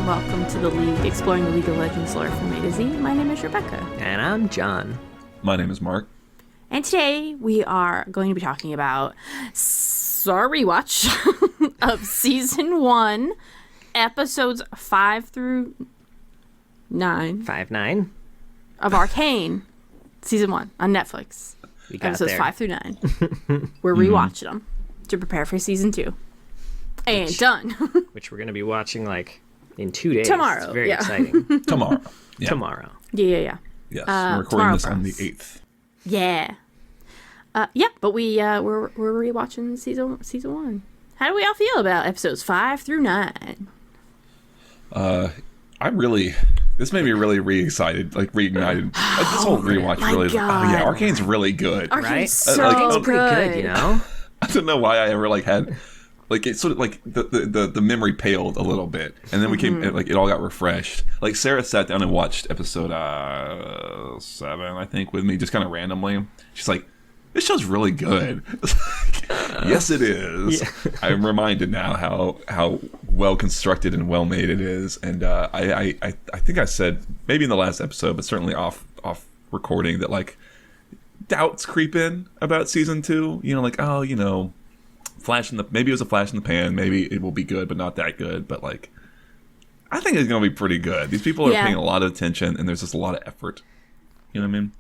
welcome to the League, exploring the League of Legends lore from A to Z. My name is Rebecca. And I'm John. My name is Mark. And today we are going to be talking about our rewatch of Season 1, Episodes 5 through 9. 5-9. Of Arcane, Season 1 on Netflix. We got Episodes there. 5 through 9. We're rewatching them to prepare for Season 2. And done. Which we're going to be watching like in 2 days. Tomorrow, It's very yeah. exciting. Tomorrow. Yeah. Tomorrow. Yeah. Yes, we're recording this on the 8th. Yeah. But we're rewatching season 1. How do we all feel about episodes 5 through 9? This made me really re-excited, like reignited. Like, this whole rewatch my really. God. Oh yeah, Arcane's really good. Arcane's Right? so It's good. pretty good, you know? I don't know why I ever had. Like it sort of like the memory paled a little bit, and then we came like it all got refreshed. Like Sarah sat down and watched episode 7, I think, with me just kind of randomly. She's like, "This show's really good." Yes, it is. Yeah. I'm reminded now how well constructed and well made it is, and I think I said maybe in the last episode, but certainly off recording that like doubts creep in about season 2. You know, like maybe it was a flash in the pan, maybe it will be good but not that good, but like I think it's gonna be pretty good. These people are paying a lot of attention and there's just a lot of effort, you know what I mean?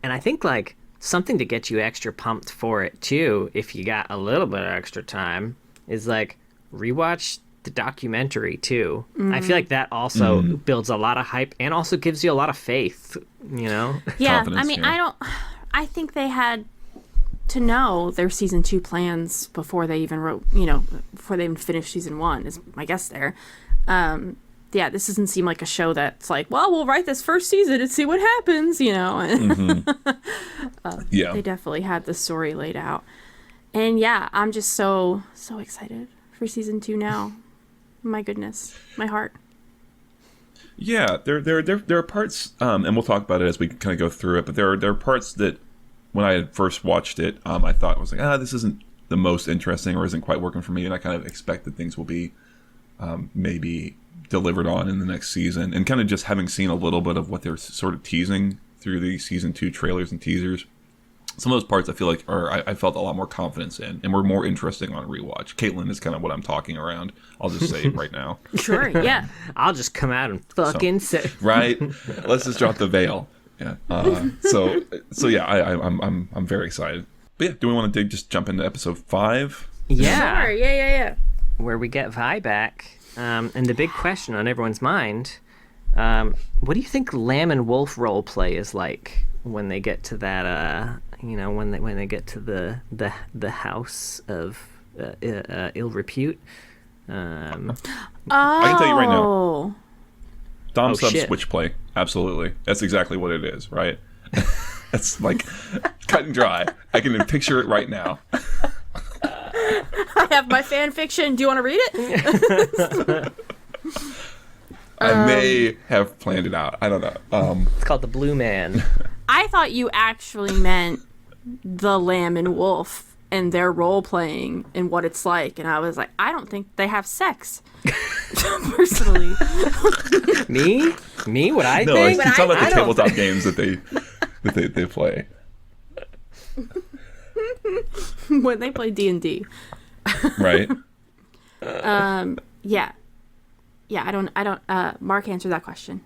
And I think like something to get you extra pumped for it too, if you got a little bit of extra time, is like rewatch the documentary too. I feel like that also builds a lot of hype and also gives you a lot of faith, you know? Yeah, Confidence, I mean, yeah. I think they had to know their season 2 plans before they even wrote, before they even finished season 1 is my guess there. This doesn't seem like a show that's like, well, we'll write this first season and see what happens, They definitely had the story laid out. And yeah, I'm just so excited for season 2 now. My goodness, my heart. Yeah, there are parts, and we'll talk about it as we kind of go through it. But there are parts that, when I had first watched it, I thought was like, this isn't the most interesting or isn't quite working for me, and I kind of expect that things will be maybe delivered on in the next season. And kind of just having seen a little bit of what they're sort of teasing through the season 2 trailers and teasers, some of those parts I feel like I felt a lot more confidence in and were more interesting on rewatch. Caitlin is kind of what I'm talking around. I'll just say it right now. Sure, yeah. I'll just come out and fucking say Right? Let's just drop the veil. Yeah. So yeah, I'm very excited. But yeah, do we want to just jump into episode 5? Yeah. Sure, yeah. Where we get Vi back. And the big question on everyone's mind, what do you think Lamb and Wolf role play is like when they get to that when they get to the house of ill repute? I can tell you right now. Dom sub shit. switch play. Absolutely. That's exactly what it is, right? It's like cut and dry. I can picture it right now. I have my fan fiction. Do you want to read it? I may have planned it out. I don't know. It's called The Blue Man. I thought you actually meant the Lamb and Wolf and their role playing and what it's like, and I was like, I don't think they have sex. Personally. Me? What I No, think? he's talking about the I don't tabletop games that they play. When they play D&D. Right? Yeah, I don't Mark answered that question.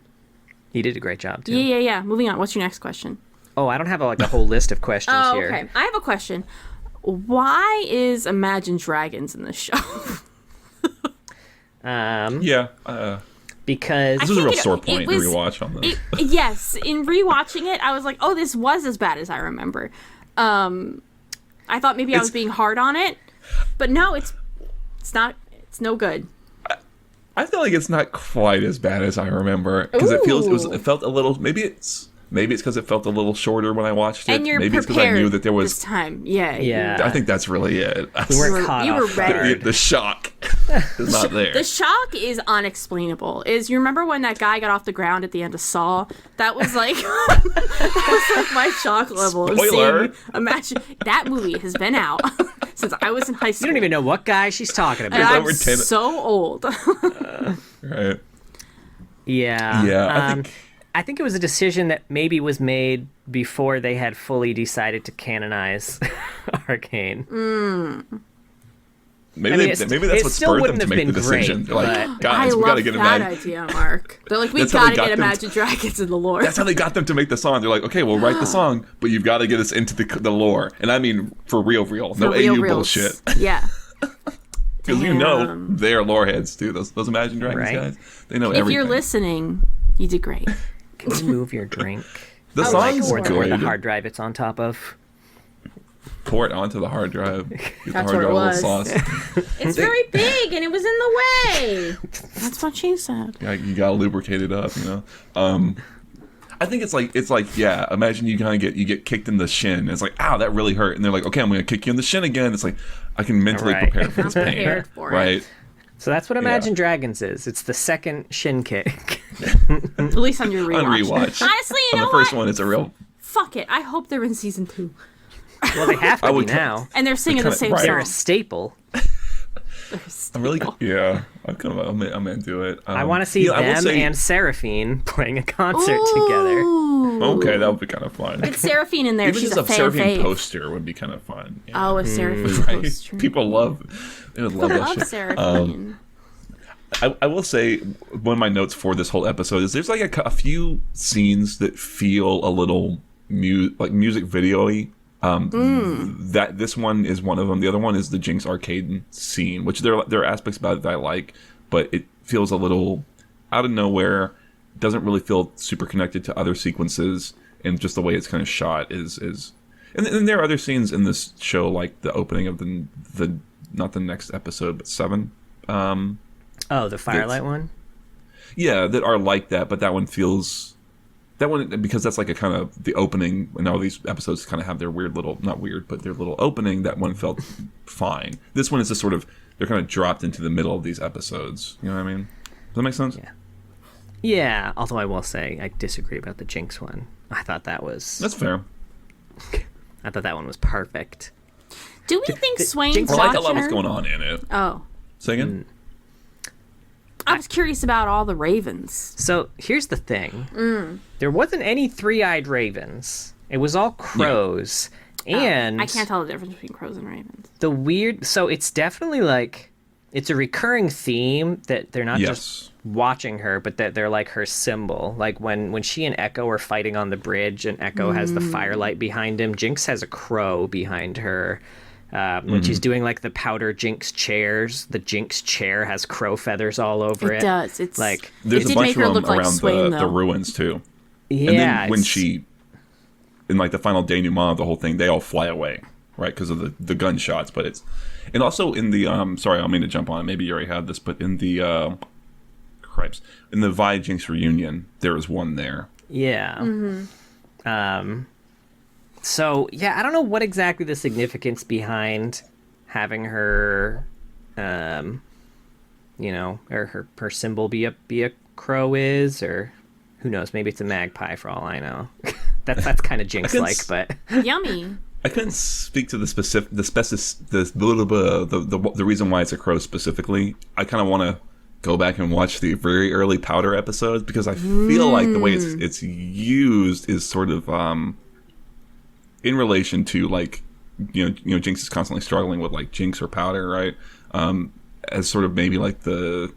He did a great job too. Yeah. Moving on. What's your next question? Oh, I don't have a whole list of questions here. Okay. I have a question. Why is Imagine Dragons in this show? Because This was a real sore point to rewatch on this. Yes, in rewatching it, I was like, oh, this was as bad as I remember. I thought maybe I was being hard on it, but no, it's not. It's no good. I feel like it's not quite as bad as I remember because it felt a little. Maybe it's because it felt a little shorter when I watched it. And you're maybe it's because I knew that there was this time. Yeah. I think that's really it. you were ready. The shock is not there. The shock is unexplainable. You remember when that guy got off the ground at the end of Saw? That was like my shock level. Spoiler. Of seeing, imagine that movie has been out since I was in high school. You don't even know what guy she's talking about. And I'm so old. Right. Yeah. Yeah, I think it was a decision that maybe was made before they had fully decided to canonize Arcane. maybe that's what spurred them to make the decision. They're like, guys, we got to get that idea, Mark. They're like, we got to get Imagine Dragons in the lore. That's how they got them to make the song. They're like, okay, we'll write the song, but you've got to get us into the lore. And I mean, for real. No AU bullshit. Yeah. Because they're lore heads too. Those Imagine Dragons guys. They know everything. If you're listening, you did great. Can you move your drink? The song's or good. the hard drive it's on top of. Pour it onto the hard drive. That's what it was. Sauce. It's very big and it was in the way. That's what she said. Yeah, you gotta lubricate it up, I think it's like yeah. Imagine you get kicked in the shin. It's like, ow, that really hurt. And they're like, okay, I'm gonna kick you in the shin again. It's like I can mentally prepare for this pain, prepared for right? it. So that's what Imagine Dragons is. It's the second shin kick. At least on your rewatch. On rewatch. Honestly, you on know the first what? one, it's a real. Fuck it. I hope they're in season 2. Well, they have to be now. And they're singing the same They're a song. staple. I'm really, yeah. I'm into it. I want to see them and Seraphine playing a concert together. Okay, that would be kind of fun. Get Seraphine in there. Even She's just a fan Seraphine fave. poster would be kind of fun. Yeah. Oh, a Seraphine Right? poster. They would love I that love shit. Seraphine. I will say one of my notes for this whole episode is there's like a few scenes that feel a little music video-y. That this one is one of them. The other one is the Jinx arcade scene, which there are aspects about it that I like, but it feels a little out of nowhere. Doesn't really feel super connected to other sequences, and just the way it's kind of shot is. And there are other scenes in this show, like the opening of the not the next episode, but 7. The Firelight one? Yeah, that are like that, but that one feels... That one, because that's like a kind of the opening, and all these episodes kind of have their weird little... Not weird, but their little opening. That one felt fine. This one is just sort of... They're kind of dropped into the middle of these episodes. You know what I mean? Does that make sense? Yeah, although I will say, I disagree about the Jinx one. I thought that was... That's fair. I thought that one was perfect. Do we think Swain's Jinx- I like a watching lot what's her? going on in it. Oh. Say again? I was curious about all the ravens. So, here's the thing. There wasn't any three-eyed ravens. It was all crows. And I can't tell the difference between crows and ravens. the weird... So, it's definitely like... It's a recurring theme that they're not just watching her, but that they're like her symbol. Like when she and Echo are fighting on the bridge and Echo has the firelight behind him, Jinx has a crow behind her. When she's doing like the powder Jinx chairs, the Jinx chair has crow feathers all over it. It does. It's like There's it a did bunch make her of them look like around Swain, the though. ruins, too. yeah, And then when it's- she... In like the final denouement of the whole thing, they all fly away, right? Because of the gunshots. But it's... And also in the... sorry, I don't mean to jump on it. Maybe you already had this. But in the... Cripes. In the Vi Jinx reunion, there is one there. Yeah. So yeah, I don't know what exactly the significance behind having her, or her symbol be a crow is, or who knows? Maybe it's a magpie for all I know. that's kind of Jinx-like, but yummy. I couldn't speak to the reason why it's a crow specifically. I kind of want to go back and watch the very early Powder episodes because I feel like the way it's used is sort of in relation to like Jinx is constantly struggling with like Jinx or Powder, right? As sort of maybe like the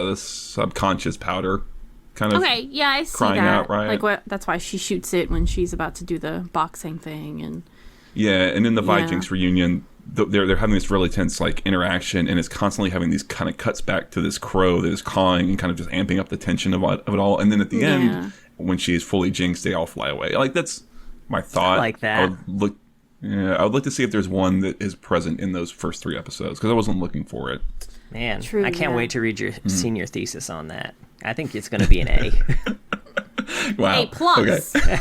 subconscious Powder. Kind of Okay, yeah, I see crying that. out, right? Like that's why she shoots it when she's about to do the boxing thing, and yeah, and in the Vi Yeah. Jinx reunion, they're having this really tense like interaction, and it's constantly having these kind of cuts back to this crow that is cawing and kind of just amping up the tension of it all. And then at the Yeah. end, when she is fully jinxed, they all fly away. Like that's my thought. I like that. I would look to see if there's one that is present in those first 3 episodes because I wasn't looking for it. man, True, I can't yeah. wait to read your senior thesis on that. I think it's going to be an A. Wow. A plus. Okay.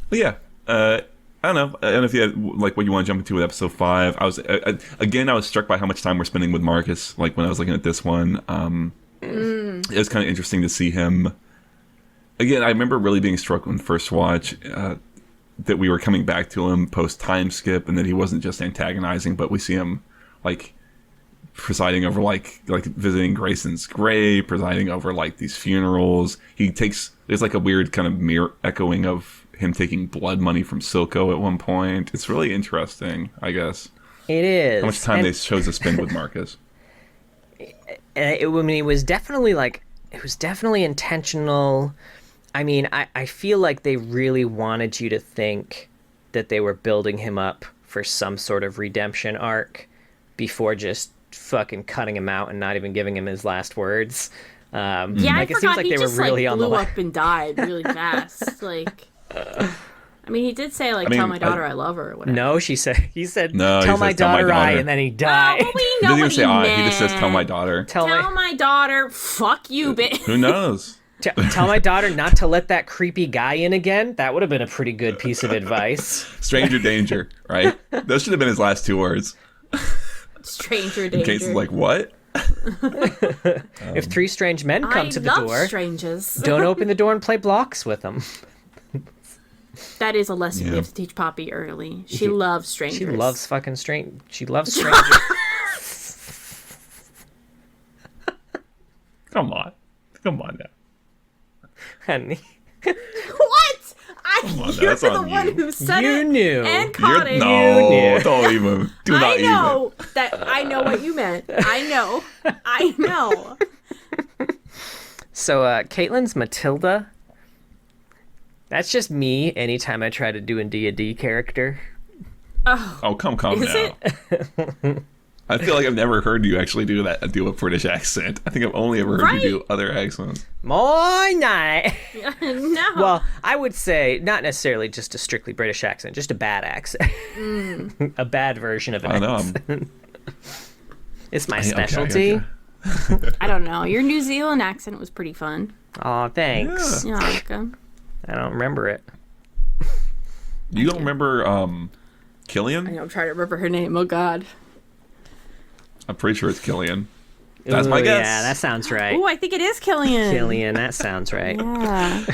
But yeah, I don't know. I don't know if you had like what you want to jump into with episode 5. I was struck by how much time we're spending with Marcus. Like when I was looking at this one, it was kind of interesting to see him. Again, I remember really being struck on first watch that we were coming back to him post time skip, and that he wasn't just antagonizing, but we see him like presiding over like visiting Grayson's grave, presiding over like these funerals. There's like a weird kind of mirror echoing of him taking blood money from Silco at one point. It's really interesting, I guess. It is. How much time they chose to spend with Marcus. It was definitely intentional. I mean, I feel like they really wanted you to think that they were building him up for some sort of redemption arc before just fucking cutting him out and not even giving him his last words. I it forgot seems like he they just were really on the blew line. up and died really fast. Like, I mean, he did say like, "Tell my daughter I love her" or whatever. No, he said, No, tell he my says, "Tell my daughter I," daughter. and then he died. Oh, we He know doesn't even what say he I. meant. He just says, "Tell my daughter." Tell my daughter. Fuck you, bitch. Who knows? Tell my daughter not to let that creepy guy in again. That would have been a pretty good piece of advice. Stranger danger, right? Those should have been his last 2 words. Stranger In danger. case it's like, what? If 3 strange men come to the love door, strangers. don't open the door and play blocks with them. That is a lesson we Yeah. have to teach Poppy early. She loves strangers. She loves fucking strange. She loves strangers. Come on now. Honey. What? on now, You're that's the on one you. who said You it knew. and caught it. No, knew. don't even. Do not I even. know that. I know what you meant. I know. I know. So, Caitlin's Matilda. That's just me anytime I try to do a D&D character. Oh, calm Is down. it? I feel like I've never heard you actually do a British accent. I think I've only ever heard you do other accents. My night. No. Well, I would say not necessarily just a strictly British accent, just a bad accent. A bad version of an I know. accent. It's my Okay, specialty. okay. I don't know. Your New Zealand accent was pretty fun. Aw, thanks. Yeah, welcome. I don't remember it. You don't remember I Killian? know. I'm trying to remember her name. Oh God. I'm pretty sure it's Killian. That's my Ooh, guess. Yeah, that sounds right. Oh, I think it is Killian. Killian, that sounds right. Yeah.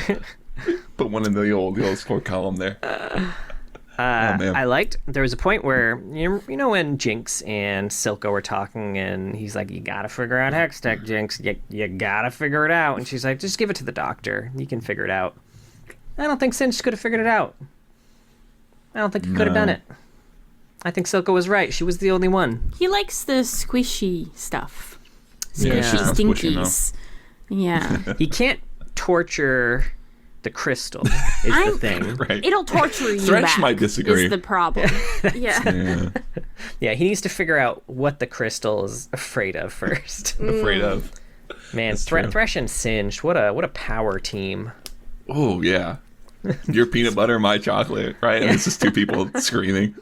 Put one in the old score column there. Oh man. I liked, there was a point where, you know when Jinx and Silco were talking and he's like, you gotta figure out Hextech, Jinx. You gotta figure it out. And she's like, just give it to the doctor. You can figure it out. I don't think Sinch could have figured it out. I don't think he could have done it. I think Silco was right. She was the only one. He likes the squishy stuff. Yeah, Yeah. she's not squishy enough. Stinkies. Yeah. He can't torture the crystal, is the thing. Right. It'll torture you Thresh back, might disagree. is the problem. Yeah. Yeah. Yeah, he needs to figure out what the crystal is afraid of first. Afraid of. Man, That's true. Thresh and Singed, what a power team. Oh yeah. Your peanut butter, my chocolate, right? And it's just 2 people screaming.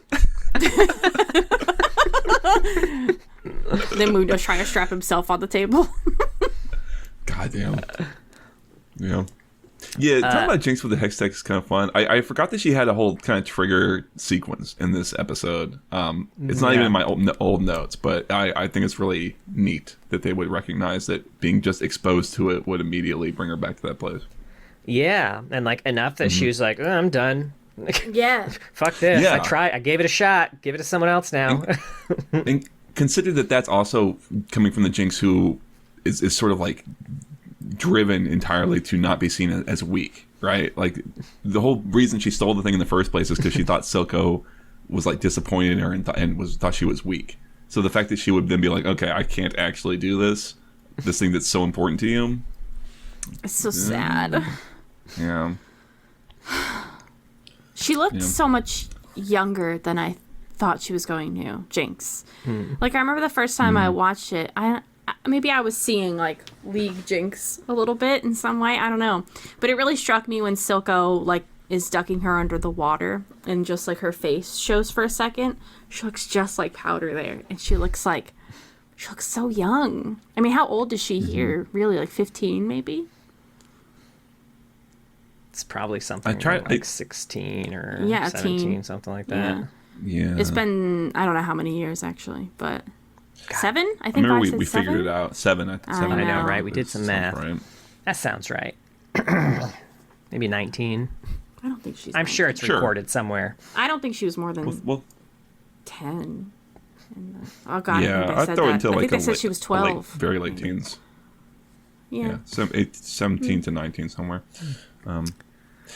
Then Mundo's trying to strap himself on the table. God damn. Yeah. Yeah, talking about Jinx with the Hex Tech is kind of fun. I forgot that she had a whole kind of trigger sequence in this episode. It's not even in my old notes, but I think it's really neat that they would recognize that being just exposed to it would immediately bring her back to that place. Yeah, and like enough that she was like, I'm done. Yeah. Fuck this. Yeah. I gave it a shot. Give it to someone else now. And consider that that's also coming from the Jinx who is sort of like driven entirely to not be seen as weak, right? Like the whole reason she stole the thing in the first place is because she thought Silco was like disappointed in her and thought she was weak. So the fact that she would then be like, okay, I can't actually do this thing that's so important to you. It's so sad. Yeah. She looked so much younger than I thought she was going to, Jinx. Like, I remember the first time I watched it, maybe I was seeing, like, League Jinx a little bit in some way. I don't know. But it really struck me when Silco, like, is ducking her under the water and just, like, her face shows for a second. She looks just like Powder there. And she looks so young. I mean, how old is she here? Really, like 15, maybe? It's probably something like 16 or 17, teen. something like that. Yeah. It's been, I don't know how many years, actually, but 7? I I think remember I said we 7? figured it out. 7. I I know, know. right? We did some math. Right. That sounds right. Maybe 19. I don't think she's I'm sure 19. it's Sure. recorded somewhere. I don't think she was more than Well, 10. Oh God, Yeah, I think I'd they said throw it that. until I like think they said she was 12. very late teens. Yeah. 17 to 19 somewhere.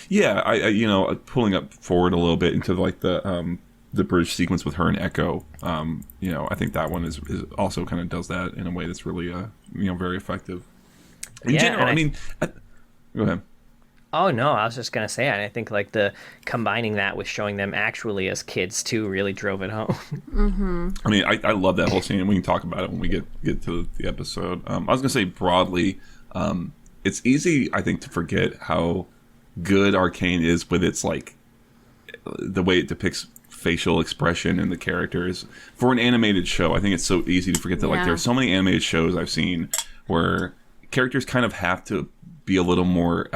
Yeah, I pulling up forward a little bit into like the bridge sequence with her and Echo. I think that one is also kind of does that in a way that's really very effective. In general, go ahead. Oh no, I was just gonna say, I think like the combining that with showing them actually as kids too really drove it home. Mm-hmm. I mean, I love that whole scene, and we can talk about it when we get to the episode. I was gonna say broadly, it's easy, I think, to forget how good Arcane is with its like the way it depicts facial expression and the characters for an animated show. I think it's so easy to forget that like there are so many animated shows I've seen where characters kind of have to be a little more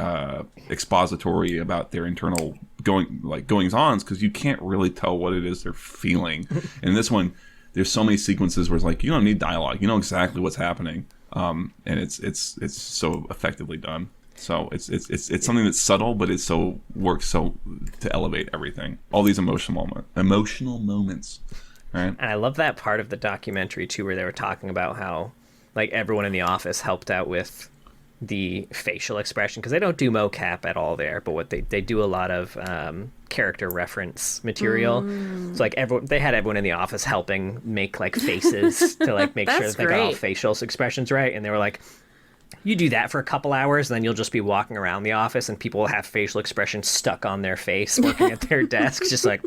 expository about their internal goings-ons because you can't really tell what it is they're feeling. And in this one, there's so many sequences where it's like you don't need dialogue, you know exactly what's happening, and it's so effectively done. So it's something that's subtle, but it works to elevate everything. All these emotional moments, right? And I love that part of the documentary too, where they were talking about how like everyone in the office helped out with the facial expression because they don't do mocap at all there, but what they do a lot of character reference material. So like they had everyone in the office helping make like faces to like make sure that they got all facial expressions right, and they were like, you do that for a couple hours, and then you'll just be walking around the office and people will have facial expressions stuck on their face working at their desks, just like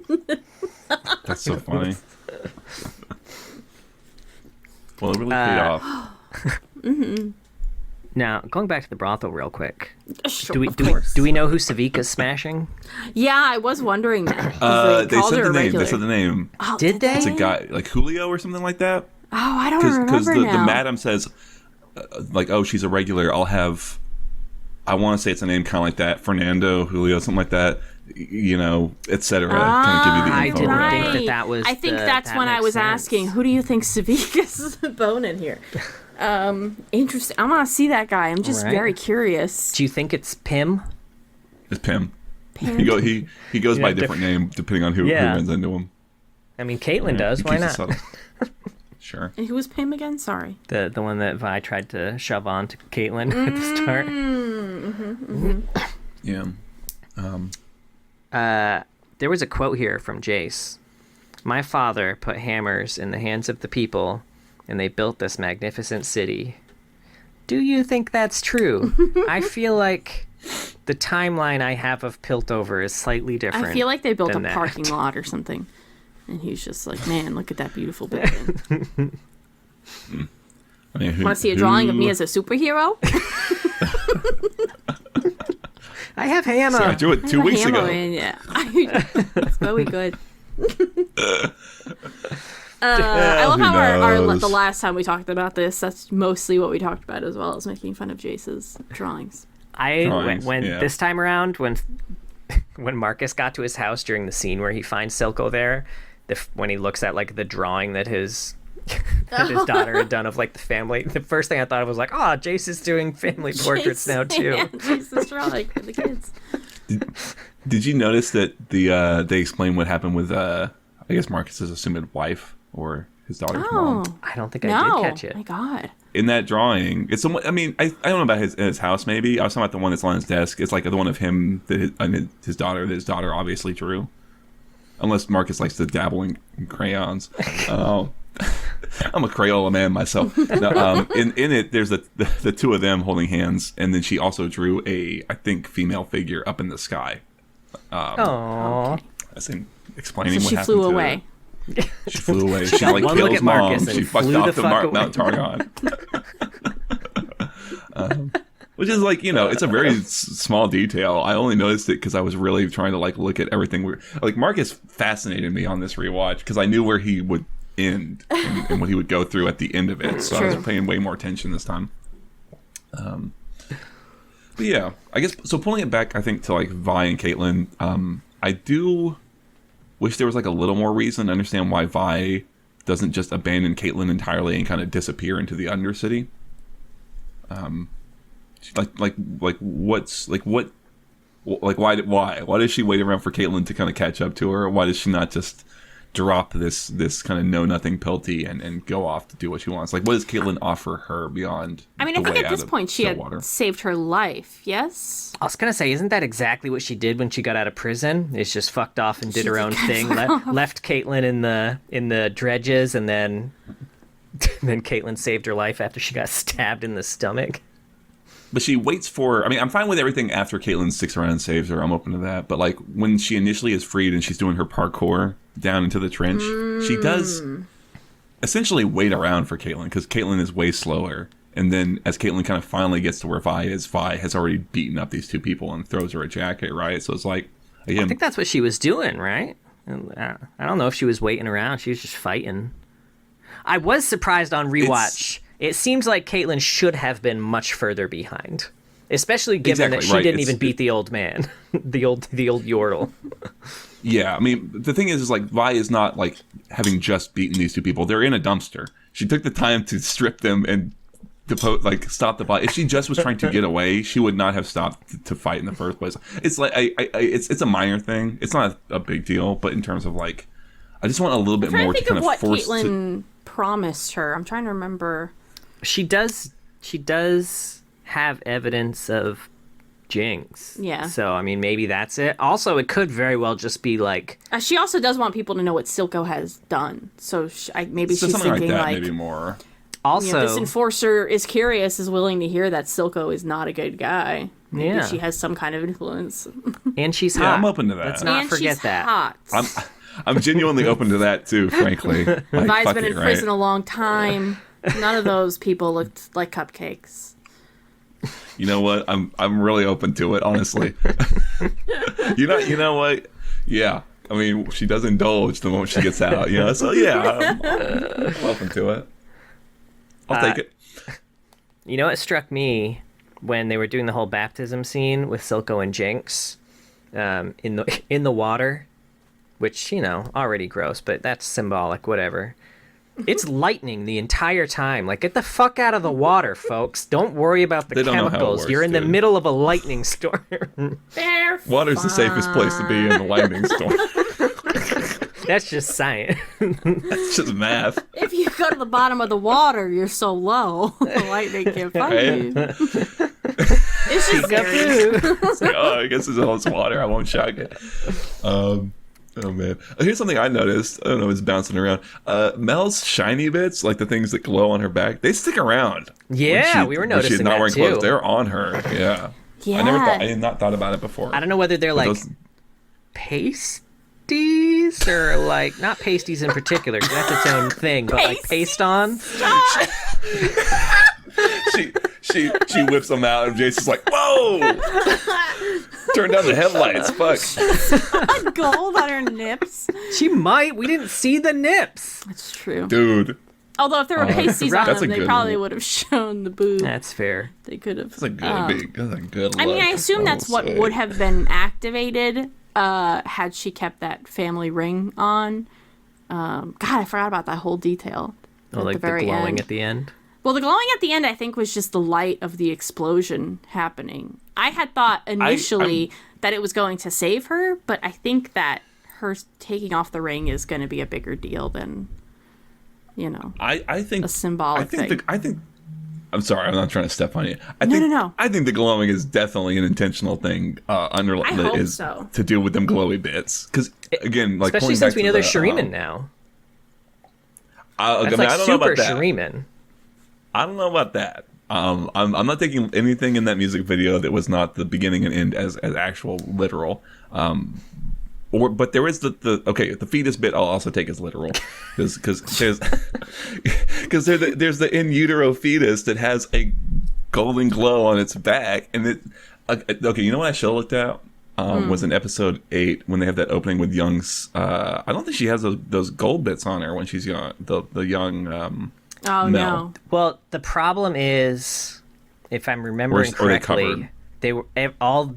that's so funny. Well, it really paid off. Mm-hmm. Now, going back to the brothel real quick, Sure, do we know who Savika's smashing? Yeah, I was wondering that. They said the name. They said the name. Oh, Did they? It's a guy like Julio or something like that. Oh, I don't remember Because the now. madam says, she's a regular. I want to say it's a name kind of like that. Fernando, Julio, something like that. Etc. Kind of give you the I info. didn't right? think that was. I think that's that when I makes was sense. asking, who do you think Savika's bone in here? Interesting. I want to see that guy. I'm just Right. very curious. Do you think it's Pim? It's Pim. Pim? He goes Yeah, by a different name depending on who runs into him. I mean, Caitlin does. He Why keeps it not? subtle. Sure. And who was Pim again? Sorry. The one that Vi tried to shove on to Caitlin at the start. Yeah. There was a quote here from Jace. My father put hammers in the hands of the people, and they built this magnificent city. Do you think that's true? I feel like the timeline I have of Piltover is slightly different. I feel like they built a than that. parking lot or something. And he was just like, man, look at that beautiful building. I mean, Want to see a drawing of me as a superhero? I have Hannah. I drew it 2 weeks ago. Yeah. It's very good. I love how knows? the last time we talked about this, that's mostly what we talked about as well, as making fun of Jace's drawings. When this time around, when Marcus got to his house during the scene where he finds Silco there, when he looks at like the drawing that his daughter had done of like the family, the first thing I thought of was like, oh, Jace is doing family portraits now too. Yeah, Jace's drawing for the kids. Did you notice that they explain what happened with I guess Marcus's assumed wife or his daughter's mom? I don't think I did catch it. Oh my God. In that drawing, it's somewhat. I mean, I don't know about his house. Maybe I was talking about the one that's on his desk. It's like the one of him that his daughter. That his daughter obviously drew, unless Marcus likes to dabble in crayons. I'm a Crayola man myself. No, in it, there's the two of them holding hands, and then she also drew I think female figure up in the sky. Aww. Okay. I think explaining So what she happened flew to away. She flew away. She She got like one look Kale's at Marcus mom. and She fucked flew off the to fuck away. Mount Targon. Which is like, it's a very small detail. I only noticed it because I was really trying to like look at everything. Like Marcus fascinated me on this rewatch because I knew where he would end and what he would go through at the end of it. So I was paying way more attention this time. But yeah, I guess so. Pulling it back, I think to like Vi and Caitlin. I do wish there was like a little more reason to understand why Vi doesn't just abandon Caitlin entirely and kind of disappear into the Undercity. Why does she wait around for Caitlin to kind of catch up to her? Why does she not just drop this kind of know nothing Pelty and go off to do what she wants? Like, what does Caitlyn offer her beyond? I mean, I think at this point she had saved her life. Yes. I was gonna say, isn't that exactly what she did when she got out of prison? It's just fucked off and did her own thing. Left Caitlyn in the dredges, and then Caitlyn saved her life after she got stabbed in the stomach. But she waits for... I mean, I'm fine with everything after Caitlyn sticks around and saves her. I'm open to that. But, like, when she initially is freed and she's doing her parkour down into the trench, she does essentially wait around for Caitlyn, because Caitlyn is way slower. And then as Caitlyn kind of finally gets to where Vi is, Vi has already beaten up these two people and throws her a jacket, right? So it's like... Again, I think that's what she was doing, right? I don't know if she was waiting around. She was just fighting. I was surprised on rewatch. It seems like Caitlyn should have been much further behind, especially given that she didn't even beat the old man, the old Yordle. Yeah, I mean, the thing is like, Vi is not like having just beaten these two people. They're in a dumpster. She took the time to strip them and stop the fight. If she just was trying to get away, she would not have stopped to fight in the first place. It's like it's a minor thing. It's not a big deal, but in terms of like, I just want a little bit more to kind of what force. Caitlyn promised her. I'm trying to remember. She does have evidence of Jinx. Yeah. So, I mean, maybe that's it. Also, it could very well just be like... she also does want people to know what Silco has done. So maybe she's something thinking like that, maybe more. Also... this enforcer is curious, is willing to hear that Silco is not a good guy. Maybe she has some kind of influence. And she's hot. Yeah, I'm open to that. Let's not forget she's that. Hot. I'm genuinely open to that, too, frankly. Like, Vi's been in prison a long time. None of those people looked like cupcakes. You know what? I'm really open to it, honestly. You know what? Yeah. I mean, she does indulge the moment she gets out, you know? So, yeah, I'm open to it. I'll take it. You know what struck me when they were doing the whole baptism scene with Silco and Jinx in the water, which, you know, already gross, but that's symbolic, whatever. It's lightning the entire time. Like, get the fuck out of the water, folks. Don't worry about the chemicals. You're in the middle of a lightning storm. Water's the safest place to be in a lightning storm. That's just science. That's just math. If you go to the bottom of the water, you're so low, the lightning can't find you. It's just It's like, I guess it's all water. I won't shock it. Oh man! Here's something I noticed. I don't know, it's bouncing around. Mel's shiny bits, like the things that glow on her back, they stick around. Yeah, we were noticing she's not that wearing too. clothes. They're on her. Yeah. I had not thought about it before. I don't know whether they're like pasties or like not pasties in particular, 'cause that's its own thing, but like paste on. She whips them out, and Jason's like, "Whoa! Turn down the headlights, fuck." Gold on her nips. She might. We didn't see the nips. That's true, dude. Although if there were pasties on them, they probably one. would have shown the boob. That's fair. They could have. That's a good look. I mean, I assume that's what would have been activated had she kept that family ring on. God, I forgot about that whole detail. Oh, like the glowing at the end? Well, the glowing at the end, I think, was just the light of the explosion happening. I had thought initially that it was going to save her, but I think that her taking off the ring is going to be a bigger deal than, you know, I think a symbolic thing. I think. I'm sorry, I'm not trying to step on you. No. I think the glowing is definitely an intentional thing. So. To do with them glowy bits, because again, like especially since we know there's Shuriman now. That's like I don't super know about that. Shuriman. I don't know about that. I'm not taking anything in that music video that was not the beginning and end as actual literal. But there is the fetus bit I'll also take as literal because there's there's the in utero fetus that has a golden glow on its back, and you know what I should have looked at was in episode 8 when they have that opening with Young's. I don't think she has those gold bits on her when she's young. The young. Oh, no. Well, the problem is, if I'm remembering correctly, they were all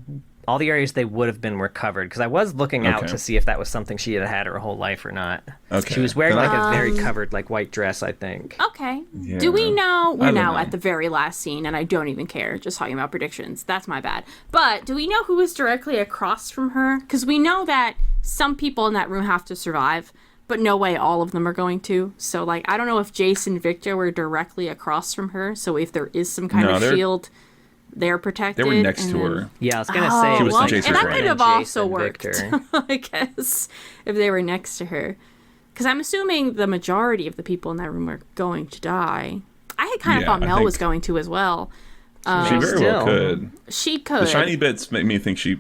the areas they would have been were covered, because I was looking out to see if that was something she had had her whole life or not. Okay. She was wearing like a very covered like white dress, I think. Okay. Yeah. Do we know? We're now at the very last scene, and I don't even care. Just talking about predictions. That's my bad. But do we know who is directly across from her? Because we know that some people in that room have to survive. but no way all of them are going to. So, like, I don't know if Jace and Victor were directly across from her. So if there is some kind of shield, they're protected. They were next to her. Yeah, I was gonna say She was well, Jason's and that right. could have Jace also and worked, Victor. I guess, if they were next to her. Because I'm assuming the majority of the people in that room are going to die. I had kind of thought Mel was going to as well. She very well could. She could. The shiny bits make me think she...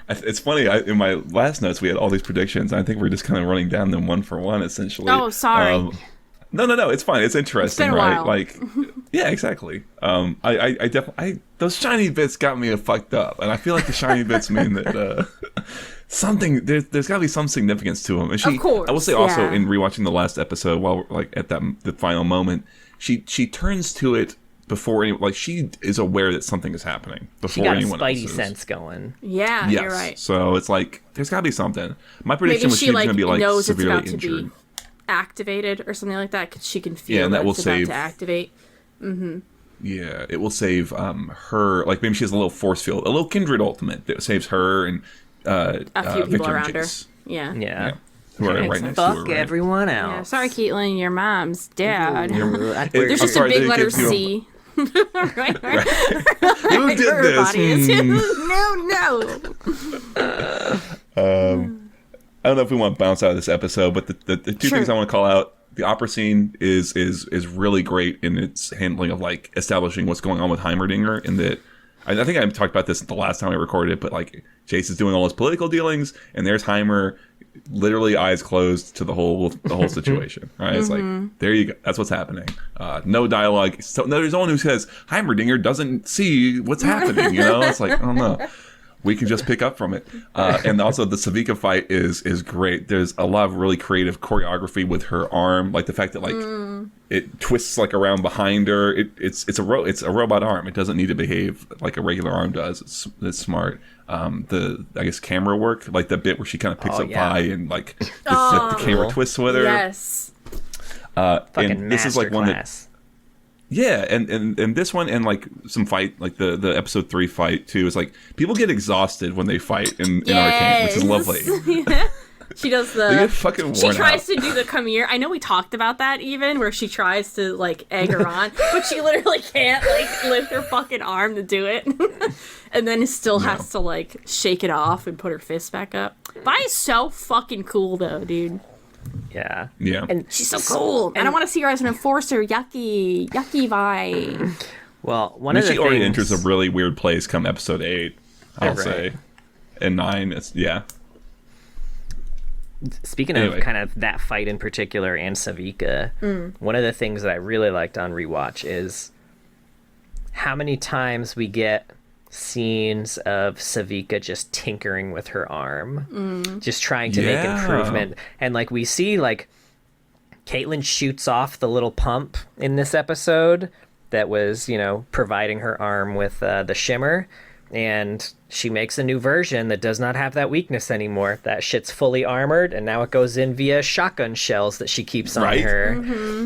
It's funny, in my last notes, we had all these predictions. I think we're just kind of running down them one for one, essentially. Oh, sorry. No, it's fine. It's interesting, it's been right? A while. Like, yeah, exactly. I definitely... Those shiny bits got me fucked up. And I feel like the shiny bits mean that... something there's got to be some significance to them. And of course, I will say also in rewatching the last episode, while like at the final moment, she turns to it before any, like she is aware that something is happening before she got anyone a spidey else is. sense going. Yeah, Yes. you're right. So it's like there's got to be something. My prediction Maybe was she she's like going to be like knows it's severely about to injured. be activated or something like that because she can feel Yeah, and that will it's save- about to activate. Yeah, it will save her. Like maybe she has a little force field, a little kindred ultimate that saves her and A few people Victor and around her. Jace. Yeah. Yeah. Who are Makes right sense. next to her. Fuck Right? everyone Yeah, else. sorry, Caitlin, your mom's dad. There's There's just sorry, a big they letter give you a- C. right. Who did Her this? body is. No. I don't know if we want to bounce out of this episode, but the two Sure. things I want to call out: the opera scene is really great in its handling of like establishing what's going on with Heimerdinger. In that, I think I talked about this the last time I recorded it, but like Jace is doing all his political dealings, and there's Heimer, literally eyes closed to the whole situation. Right? It's like there you go. That's what's happening. No dialogue. So no, there's no one who says Heimerdinger doesn't see what's happening. You know, it's like I don't know. We can just pick up from it. And also the Savika fight is great. There's a lot of really creative choreography with her arm, like the fact that like it twists like around behind her. It's a robot arm. It doesn't need to behave like a regular arm does. It's smart. The I guess camera work, like the bit where she kind of picks up Vi and like the camera twists with her. Yes. fucking and this is like one that yeah, and this one and like some fight, like the episode 3 fight too, is like people get exhausted when they fight in Arcane, which is lovely. Yeah. She does They get fucking worn She tries out. to do the come here. I know we talked about that even, where she tries to like egg her on, but she literally can't like lift her fucking arm to do it, and then still has to like shake it off and put her fist back up. Vi is so fucking cool though, dude. Yeah. Yeah. And She's so cool. And I want to see her as an enforcer. Yucky Vi. well, one I of mean, the she already things, enters a really weird place come episode 8, I'll Right. say. And 9, it's yeah. Speaking Anyway. of kind of that fight in particular and Savika, one of the things that I really liked on rewatch is how many times we get scenes of Savika just tinkering with her arm, just trying to make Yeah. improvement. And like we see like Caitlin shoots off the little pump in this episode that was, you know, providing her arm with the shimmer. And she makes a new version that does not have that weakness anymore. That shit's fully armored, and now it goes in via shotgun shells that she keeps on Right. her.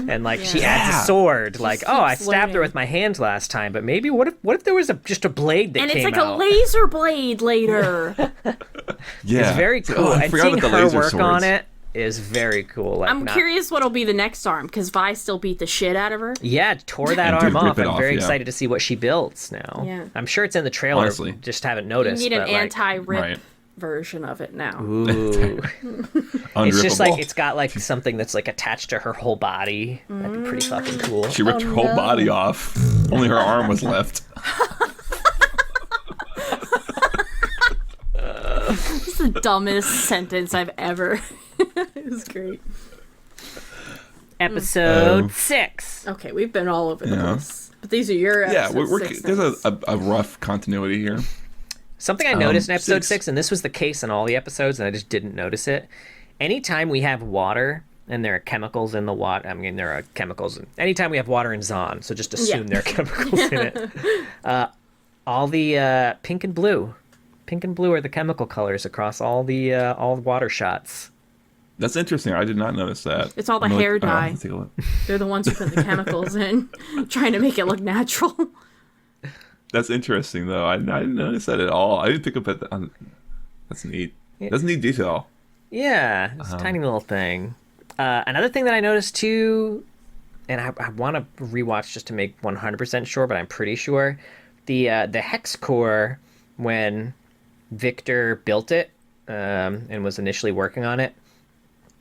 And like she adds Yeah. a sword. Like, oh, I keeps stabbed her learning. with my hands last time, but maybe what if there was just a blade that And came it's like out? a laser blade later. Yeah. It's very It's like, cool, oh, I and forgot seeing about the her laser work on swords. it is very cool. Like, I'm not- curious what'll be the next arm, because Vi still beat the shit out of her. Yeah, tore that And arm did rip off. it I'm off, very yeah. excited to see what she builds now. Yeah. I'm sure it's in the trailer. Honestly. Just haven't You noticed. need an but, like, anti-rip Right. version of it now. Ooh. It's just Unrippable. like it's got like something that's like attached to her whole body. That'd be pretty fucking cool. She ripped her whole body off. Only her arm was left. It's the dumbest sentence I've ever. It was great. Episode 6. Okay, we've been all over the Yeah. place. But these are your Yeah, episodes. we're there's a rough continuity here. Something I noticed in episode 6. 6, and this was the case in all the episodes, and I just didn't notice it. Anytime we have water and there are chemicals in the water, I mean, there are chemicals. Anytime we have water in Zon, so just assume there are chemicals in it. All the pink and blue are the chemical colors across all the water shots. That's interesting. I did not notice that. It's all the I'm like, hair oh, dye. let's take a look. They're the ones who put the chemicals in, trying to make it look natural. That's interesting, though. I didn't notice that at all. I didn't pick up at that. That's neat. That's a neat detail. Yeah, it's a tiny little thing. Another thing that I noticed too, and I want to rewatch just to make 100% sure, but I'm pretty sure, the hex core, when Victor built it and was initially working on it,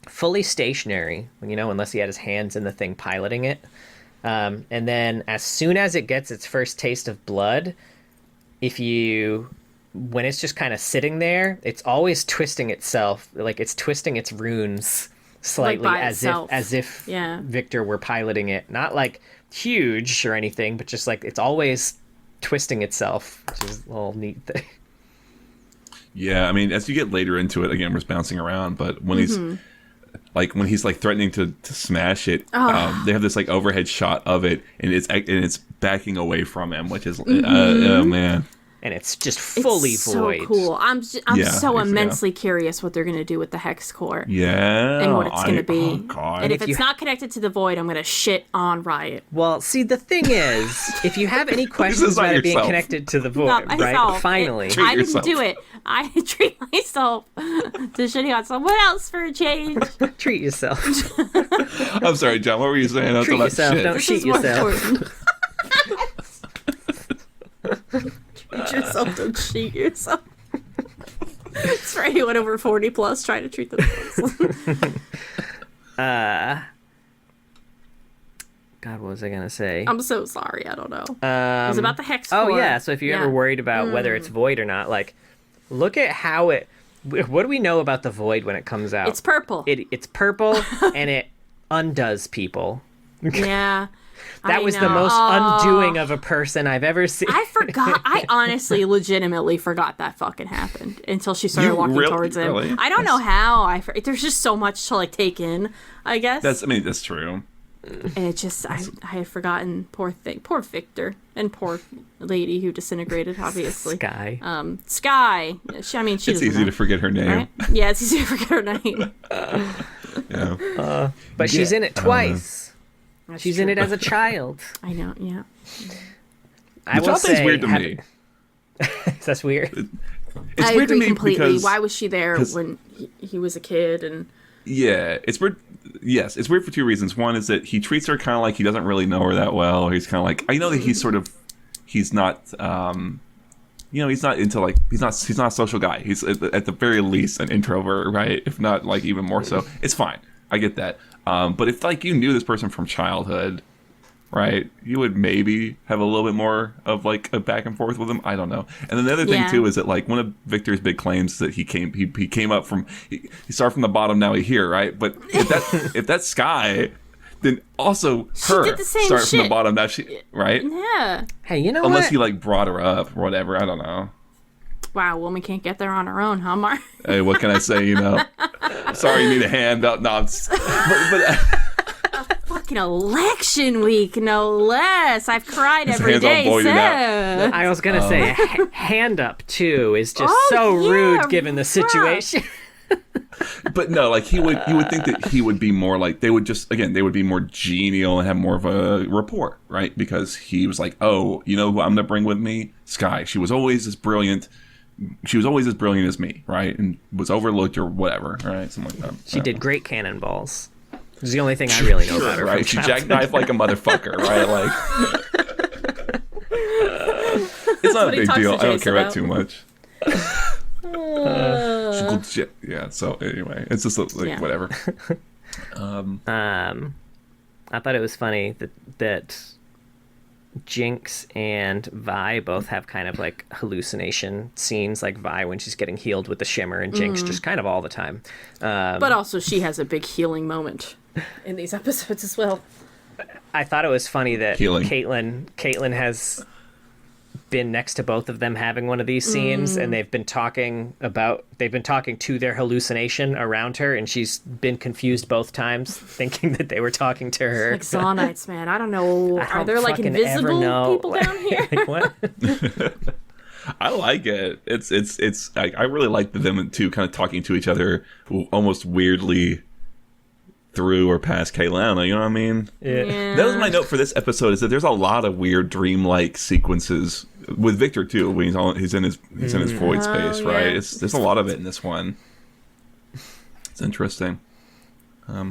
fully stationary, unless he had his hands in the thing piloting it. And then as soon as it gets its first taste of blood, when it's just kind of sitting there, it's always twisting itself, like it's twisting its runes slightly, like as if Victor were piloting it. Not like huge or anything, but just like it's always twisting itself, which is a little neat thing. Yeah, I mean, as you get later into it, again, we're just bouncing around, but when he's like threatening to smash it, they have this like overhead shot of it, and it's backing away from him, which is oh man. And it's just fully void. So cool. I'm so immensely curious what they're going to do with the hex core. Yeah. And what it's going to be. Oh, God. And if it's not connected to the void, I'm going to shit on Riot. Well, see, the thing is, if you have any questions about it being connected to the void, right? Finally. I didn't do it. I treat myself to shitting on someone else for a change. Treat yourself. I'm sorry, John. What were you saying? Treat yourself. Don't cheat yourself. Treat yourself, don't cheat yourself. It's for anyone over 40 plus trying to treat themselves. God, what was I gonna say? I'm so sorry, I don't know. It was about the hex core. Oh yeah, so if you're ever worried about whether it's void or not, like, look at how what do we know about the void when it comes out? It's purple. It's purple, and it undoes people. Yeah. That was the most undoing of a person I've ever seen. I forgot. I honestly, legitimately forgot that fucking happened until she started walking towards him. Really? I don't know how. There's just so much to like take in, I guess. That's true. And it just, I had forgotten. Poor Victor, and poor lady who disintegrated. Obviously, Sky. Sky. She it's easy to forget her name. Right? Yeah, it's easy to forget her name. Yeah. But she's in it twice. She's true. in it as a child. I know, yeah. The child thing's weird to me. That's weird. It's I weird agree to me completely. because why was she there when he was a kid? And yeah, it's weird. Yes, it's weird for two reasons. One is that he treats her kind of like he doesn't really know her that well. He's kind of like, I know that he's not, he's not into like, he's not a social guy. He's at the very least an introvert, right? If not like even more so. It's fine. I get that. But if like you knew this person from childhood, right, you would maybe have a little bit more of like a back and forth with him. I don't know. And then the other thing too is that like one of Victor's big claims is that he came up from he started from the bottom, now he's here, right? But if that's Sky, then also her did the same start from shit. the bottom, now she right? yeah. Hey, you know Unless what? he like brought her up or whatever. I don't know. Wow, woman can't get there on her own, huh, Mark? Hey, what can I say? Sorry, you need a hand up. No, but Fucking election week, no less. I've cried every hands all day. voided So. I was gonna say hand up too is just so yeah, rude given the situation. But no, like you would think that he would be more like they would be more genial and have more of a rapport, right? Because he was like, oh, you know who I'm gonna bring with me? Sky. She was always as brilliant as me, right? And was overlooked or whatever, right? Something like that. She did great cannonballs. It's the only thing I really know about her. Right? She jackknifed like a motherfucker, right? Like, it's not a big deal. I don't care about it too much. Yeah. So anyway, it's just like whatever. I thought it was funny that Jinx and Vi both have kind of like hallucination scenes, like Vi when she's getting healed with the shimmer, and Jinx just kind of all the time. But also she has a big healing moment in these episodes as well. I thought it was funny that Healing. Caitlin has been next to both of them having one of these scenes, and they've been talking to their hallucination around her, and she's been confused both times, thinking that they were talking to her. Like Zonites, man. I don't know. I Are don't there like fucking ever know. invisible people down here? Like, what? I like it. It's I really like them too, kind of talking to each other almost weirdly through or past Kaylana, you know what I mean? Yeah. That was my note for this episode, is that there's a lot of weird dreamlike sequences with Victor too, when he's in his void space, right? Yeah. There's a lot of it in this one. It's interesting. I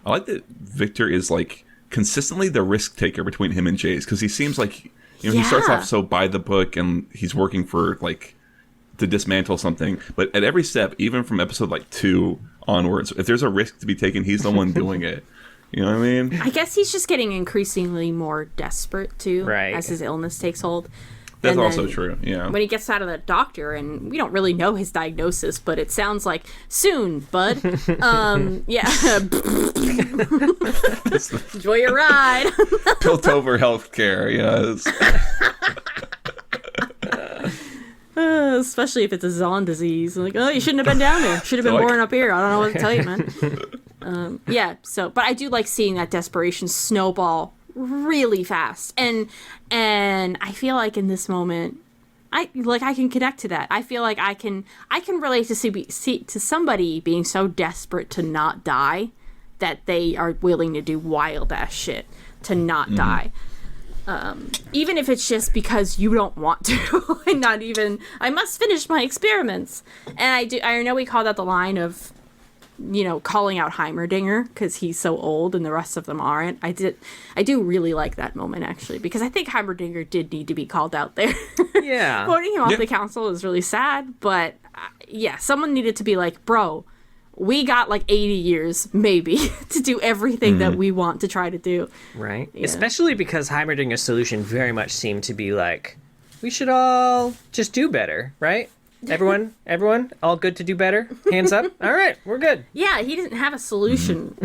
like that Victor is like consistently the risk taker between him and Jace, because he seems like he starts off so by the book and he's working for like to dismantle something, but at every step, even from episode like 2 onwards, if there's a risk to be taken, he's the one doing it. You know what I mean? I guess he's just getting increasingly more desperate too, right, as his illness takes hold. That's also true, yeah. When he gets out of the doctor, and we don't really know his diagnosis, but it sounds like, soon, bud. Yeah. Enjoy your ride. Piltover healthcare, yes. Especially if it's a Zon disease. Like, oh, you shouldn't have been down there. Should have been born up here. I don't know what to tell you, man. But I do like seeing that desperation snowball really fast, and I feel like in this moment I can connect to that. I feel like I can relate to somebody being so desperate to not die that they are willing to do wild ass shit to not die, even if it's just because you don't want to. And not even, I must finish my experiments. And I know we call that the line of, calling out Heimerdinger because he's so old and the rest of them aren't. I do really like that moment, actually, because I think Heimerdinger did need to be called out there. Yeah. Voting him off the council is really sad, but someone needed to be like, bro, we got like 80 years, maybe, to do everything that we want to try to do. Right. Yeah. Especially because Heimerdinger's solution very much seemed to be like, we should all just do better, right? Everyone, all good to do better? Hands up? All right, we're good. Yeah, he didn't have a solution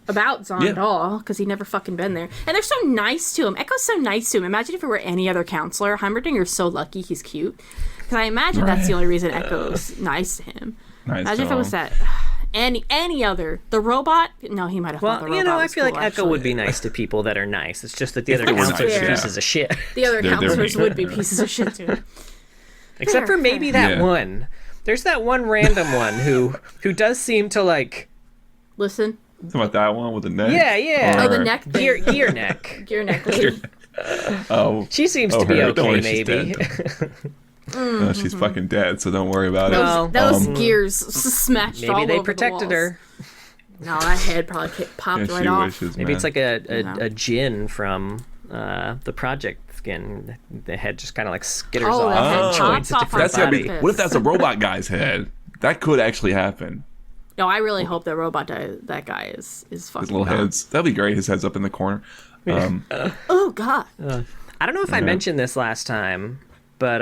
about Zon at all, because he'd never fucking been there. And they're so nice to him. Echo's so nice to him. Imagine if it were any other counselor. Heimerdinger's so lucky he's cute. Because I imagine that's the only reason Echo's nice to him. Imagine if it was that... Any other. The robot? No, he might have thought the robot I was feel cool, like Echo actually. would be nice to people that are nice. It's just that the other they were counselors nice, are yeah. pieces of shit. The other They're counselors mean. would be pieces of shit to him. Except for maybe that Yeah. one. There's that one random one who does seem to like... Listen. Talking about that one with the neck? Yeah. Oh, the neck thing. Gear neck. Gear neck lady. Oh. She seems to be her. Don't okay, worry, she's maybe. dead. No, she's fucking dead, so don't worry about it. Those gears smashed all Maybe over they the protected walls. her. No, that head probably popped Yeah, right she off. wishes, Maybe man. it's like a djinn from the Project Skin. The head just kind of like skitters Oh, off that head and joins chops a off different That's gotta be. body. What if that's a robot guy's head? That could actually happen. No, I really hope that robot that guy is fucking His little gone. heads. That'd be great. His head's up in the corner. Oh God. I don't know if I mentioned this last time, but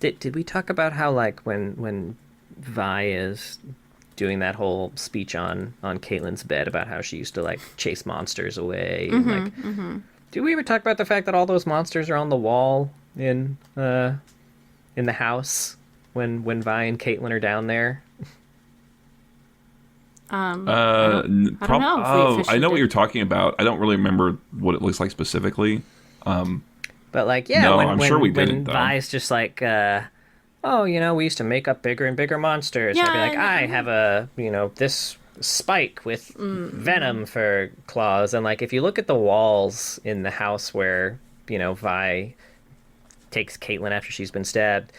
did we talk about how like when Vi is doing that whole speech on Caitlyn's bed about how she used to like chase monsters away and like did we ever talk about the fact that all those monsters are on the wall in the house when Vi and Caitlyn are down there? I don't know if we I officially know what did. you're talking about. I don't really remember what it looks like specifically. But like, yeah, No, when, I'm when, sure we when didn't, though. Vi's just like, we used to make up bigger and bigger monsters. And I'd be like, Yeah, I have a, this spike with venom for claws. And like, if you look at the walls in the house where, Vi takes Caitlyn after she's been stabbed,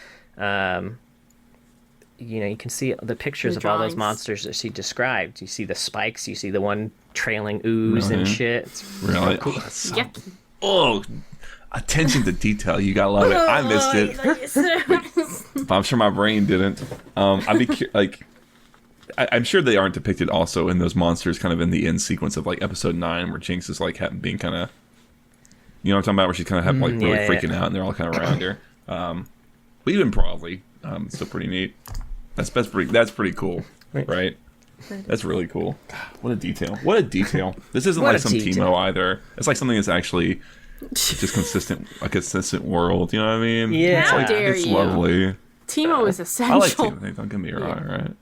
you can see the pictures The of all those drawings. monsters that she described. You see the spikes, you see the one trailing ooze and Really? shit. It's Really? cool. Oh, that's so- Yucky. oh, attention to detail. You gotta love it. I missed it. I'm sure my brain didn't. I'd be I'm sure they aren't depicted also in those monsters kind of in the end sequence of like episode 9 where Jinx is like being kind of, you know what I'm talking about, where she's kind of really yeah. freaking out and they're all kind of around her. But even probably, it's still pretty neat. That's pretty cool, right? That's really cool. What a detail. What a detail. This isn't What like a some detail. Teemo either. It's like something that's actually just a consistent world. You know what I mean? Yeah. It's How like, dare it's you. lovely. Teemo is I essential. like Teemo. Don't get me wrong, right?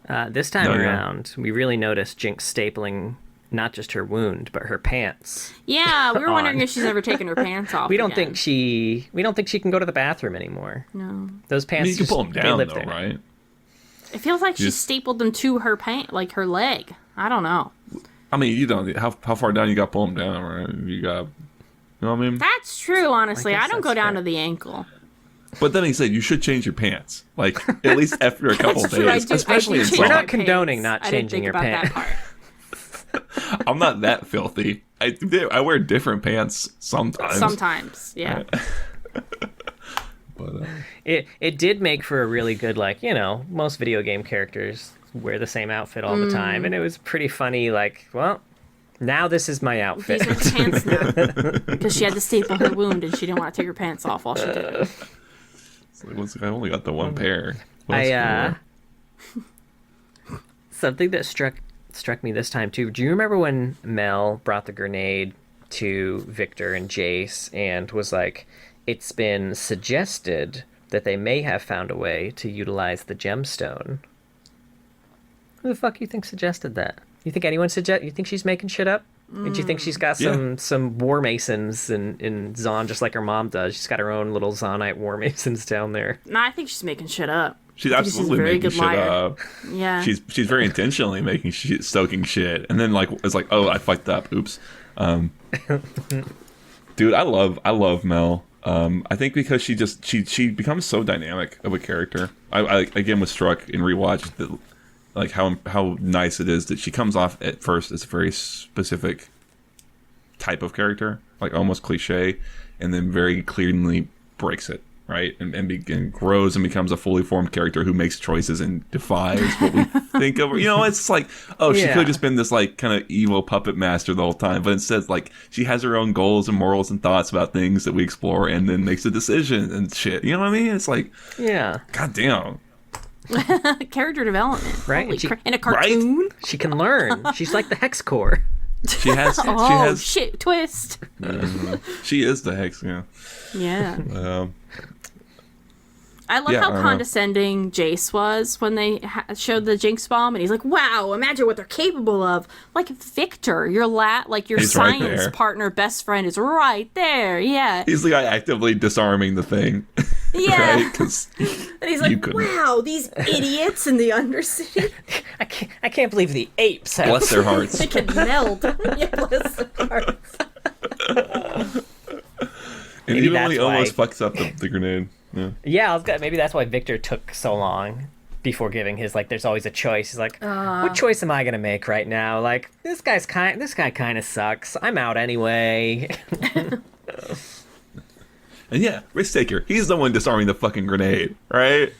But, This time No, yeah. around, we really noticed Jinx stapling not just her wound, but her pants. Yeah, we were wondering On. if she's ever taken her pants off. We don't again. think she can go to the bathroom anymore. No. Those I pants mean, you can just, pull them they down live though, there. right? It feels like she Just- stapled them to her her leg. I don't know. I mean, you don't. How far down you got to pull them down, right? You got, you know what I mean? That's true, honestly. I I, guess don't go that's down fair. to the ankle. But then he said you should change your pants, like at least after a couple True, I days, do especially in change We're song. not condoning not I didn't changing think your about pants. that part. I'm not that filthy. I wear different pants sometimes. Sometimes, yeah. But It did make for a really good, like, you know, most video game characters wear the same outfit all the time, and it was pretty funny. Like, well, now this is my outfit. These are the pants now. Because she had to staple her wound and she didn't want to take her pants off while she did it. I only got the one pair. What else can wear? Something that struck me this time too. Do you remember when Mel brought the grenade to Victor and Jace and was like, "It's been suggested that they may have found a way to utilize the gemstone"? Who the fuck you think suggested that? You think anyone you think she's making shit up? Do you think she's got some war masons in Zon just like her mom does? She's got her own little Zonite war masons down there. No, I think she's making shit up. She's I think she's a absolutely very making good shit liar. up. Yeah. She's very intentionally making shit, stoking shit, and then like it's like, oh, I fucked up. Oops. Dude, I love Mel. I think because she becomes so dynamic of a character. I again was struck in rewatch that like how nice it is that she comes off at first as a very specific type of character, like almost cliche, and then very cleanly breaks it, right? And grows and becomes a fully formed character who makes choices and defies what we think of her. You know, it's like, oh, she could have just been this like kind of evil puppet master the whole time, but instead like she has her own goals and morals and thoughts about things that we explore and then makes a decision and shit. You know what I mean? It's like, Yeah. goddamn. Character development. Right, Holy and she- crap. In a cartoon? She can learn. She's like the Hex Core. She has Oh, shit. Twist. she is the hex, yeah. Yeah. I love Yeah, how condescending Jace was when they showed the Jinx bomb, and he's like, "Wow, imagine what they're capable of." Like Victor, your your He's right science there. partner, best friend, is right there. Yeah, He's the guy actively disarming the thing. yeah. Right? 'Cause And he's you like, couldn't. "Wow, these idiots in the Undercity, I can't believe the apes have. bless their hearts. they can melt." Yeah, bless their hearts. And Maybe even when he that's why- almost fucks up the grenade. Yeah. Yeah, maybe that's why Victor took so long before giving his, like, there's always a choice. He's like, what choice am I gonna make right now? Like, this guy kind of sucks. I'm out anyway. And yeah, risk taker. He's the one disarming the fucking grenade, right?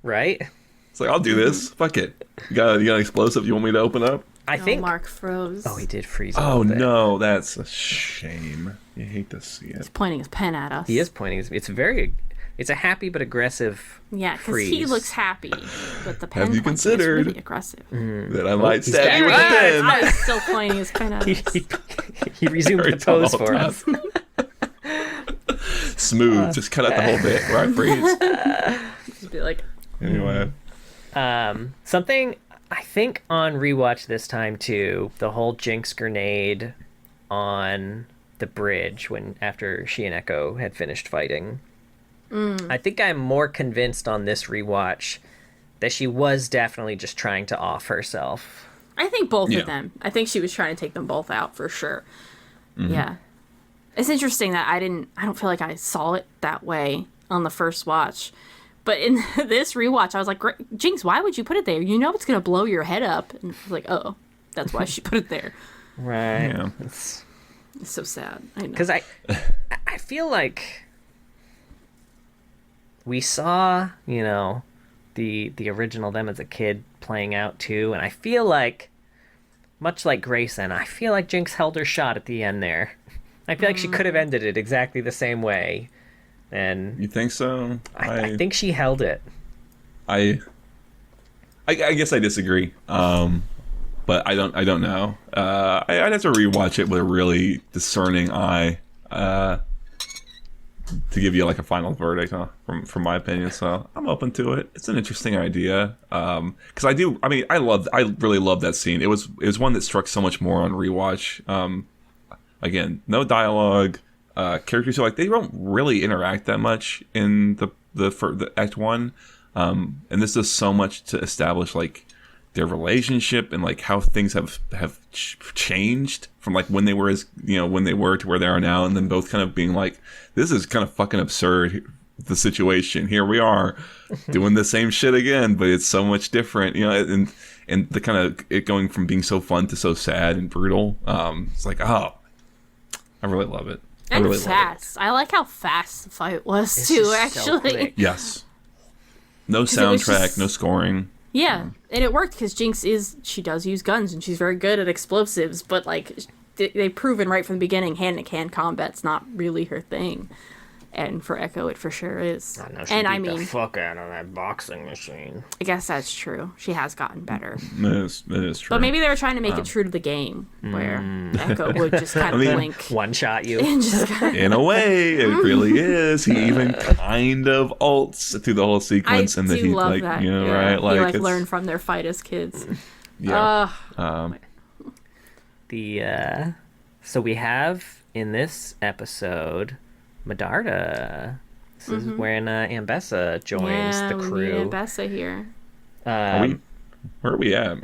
Right? It's like, I'll do this. Fuck it. You got an explosive you want me to open up? I think. Mark froze. Oh, he did freeze. a Oh little bit. no, that's a shame. You hate to see it. He's pointing his pen at us. He is pointing. It's a happy but aggressive. Yeah, because freeze. he looks happy, but the pen Have you pointing is considered- really aggressive. That I might he's stab you with back. a pen. I was still pointing his pen at us. He resumed Very the pose tall for top. us. Smooth. Just cut out the whole bit where I freeze. Just be like, Anyway. Something I think on rewatch this time too, the whole Jinx grenade on the bridge after she and Echo had finished fighting. I think I'm more convinced on this rewatch that she was definitely just trying to off herself. I think both Yeah. of them. I think she was trying to take them both out for sure. Yeah. It's interesting that I don't feel like I saw it that way on the first watch. But in this rewatch, I was like, Jinx, why would you put it there? You know it's going to blow your head up. And I was like, oh, that's why she put it there. Right. Yeah. It's so sad. I know. because I feel like we saw, the original them as a kid playing out too, and I feel like, much like Grayson, I feel like Jinx held her shot at the end there. I feel like she could have ended it exactly the same way, and You think so? I think she held it. I guess I disagree. But I don't know. I'd have to rewatch it with a really discerning eye to give you like a final verdict from my opinion. So I'm open to it. It's an interesting idea. Because I really love that scene. It was one that struck so much more on rewatch. Again, no dialogue. Characters are like they don't really interact that much in the Act 1. And this does so much to establish like their relationship and like how things have changed from like when they were to where they are now, and then both kind of being like, this is kind of fucking absurd the situation. Here we are doing the same shit again, but it's so much different, and the kind of it going from being so fun to so sad and brutal. It's like, I really love it. And really fast. I like how fast the fight was It's too. just so Actually, quick. Yes. No it was soundtrack, just- no scoring. yeah, and it worked because Jinx she does use guns and she's very good at explosives, but like they've proven right from the beginning, hand-to-hand combat's not really her thing. And for Echo, it for sure is. I know she And beat I mean, the fuck out of that boxing machine. I guess that's true. She has gotten better. It is true. But maybe they were trying to make it true to the game, where Echo would just kind of blink One shot you. and just kind in a way, it really is. He even kind of ults through the whole I sequence, and that do he love like, that. right? He like it's, learned from their fight as kids. yeah. So we have in this episode Medarda. This is when Ambessa joins the crew. Yeah, Bessa here. Where are we at?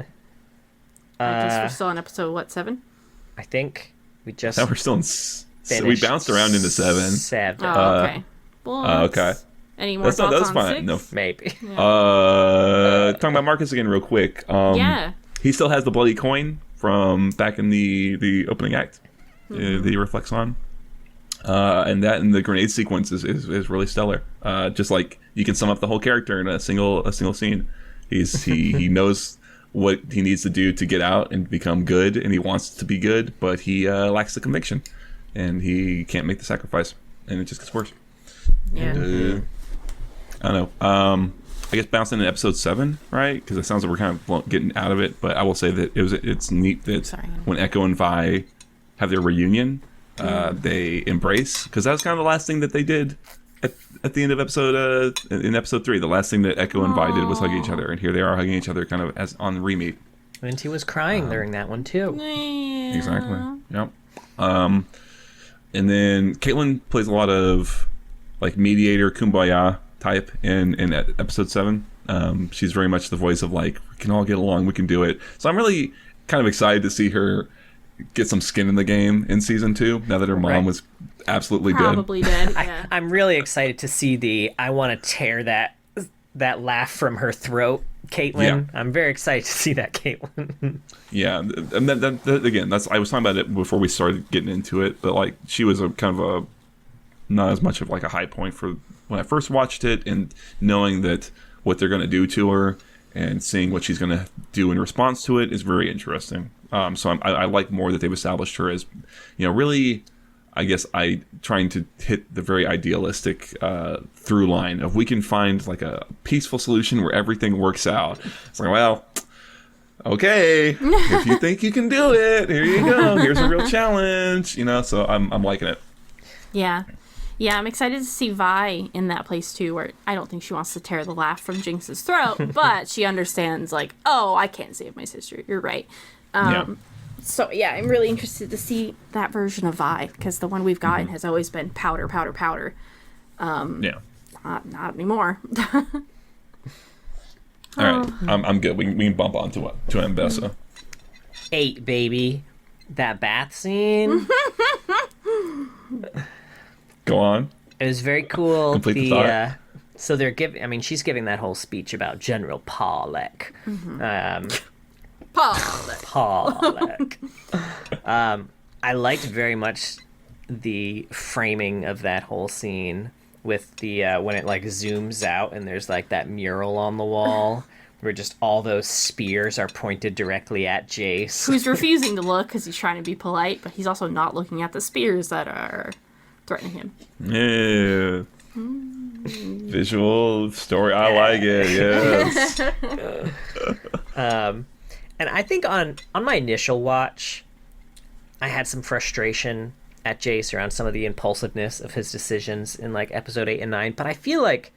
I guess we're still on episode 7? I think we just Now we're still in. So we finished bounced around into 7. 7, Oh, okay. Well, Okay. Any more That's thoughts that's on fine. 6? No. maybe. Talking about Marcus again, real quick. Yeah. He still has the bloody coin from back in the opening act that he reflects on. And that and the grenade sequence is really stellar. Just like you can sum up the whole character in a single scene. He knows what he needs to do to get out and become good, and he wants to be good, but he lacks the conviction, and he can't make the sacrifice, and it just gets worse. Yeah. I don't know. I guess bouncing in episode 7, right? Because it sounds like we're kind of getting out of it. But I will say that it's neat that when Echo and Vi have their reunion, they embrace, because that was kind of the last thing that they did at the end of in episode 3. The last thing that Echo and Vi did was hug each other, and here they are hugging each other, kind of as on re-meet. And he was crying during that one too. Yeah. Exactly. Yep. And then Caitlin plays a lot of like mediator, kumbaya type in episode 7. She's very much the voice of like, we can all get along, we can do it. So I'm really kind of excited to see her get some skin in the game in season 2, now that her mom was absolutely Probably dead. Yeah. I'm really excited to see I want to tear that laugh from her throat, Caitlin. Yeah. I'm very excited to see that, Caitlin. Yeah, and that again, I was talking about it before we started getting into it, but like she was a kind of a not as much of like a high point for when I first watched it, and knowing that what they're going to do to her and seeing what she's going to do in response to it is very interesting. So I like more that they've established her as, really, I guess trying to hit the very idealistic through line of we can find like a peaceful solution where everything works out. It's like, well, okay, if you think you can do it, here you go. Here's a real challenge, So I'm liking it. Yeah. Yeah, I'm excited to see Vi in that place too, where I don't think she wants to tear the laugh from Jinx's throat, but she understands like, oh, I can't save my sister. You're right. So yeah, I'm really interested to see that version of Vi, because the one we've gotten has always been powder, powder, powder. Yeah. Not anymore. All right, I'm good. We can bump on to Ambessa. 8, baby. That bath scene. Go on. It was very cool. Complete the thought. So they're giving. I mean, she's giving that whole speech about General Pollock. Pollock. I liked very much the framing of that whole scene with the when it like zooms out and there's like that mural on the wall where just all those spears are pointed directly at Jace. Who's refusing to look because he's trying to be polite, but he's also not looking at the spears that are threatening him. Yeah. Visual story. I like it. Yes. And I think on my initial watch, I had some frustration at Jace around some of the impulsiveness of his decisions in like episode 8 and 9. But I feel like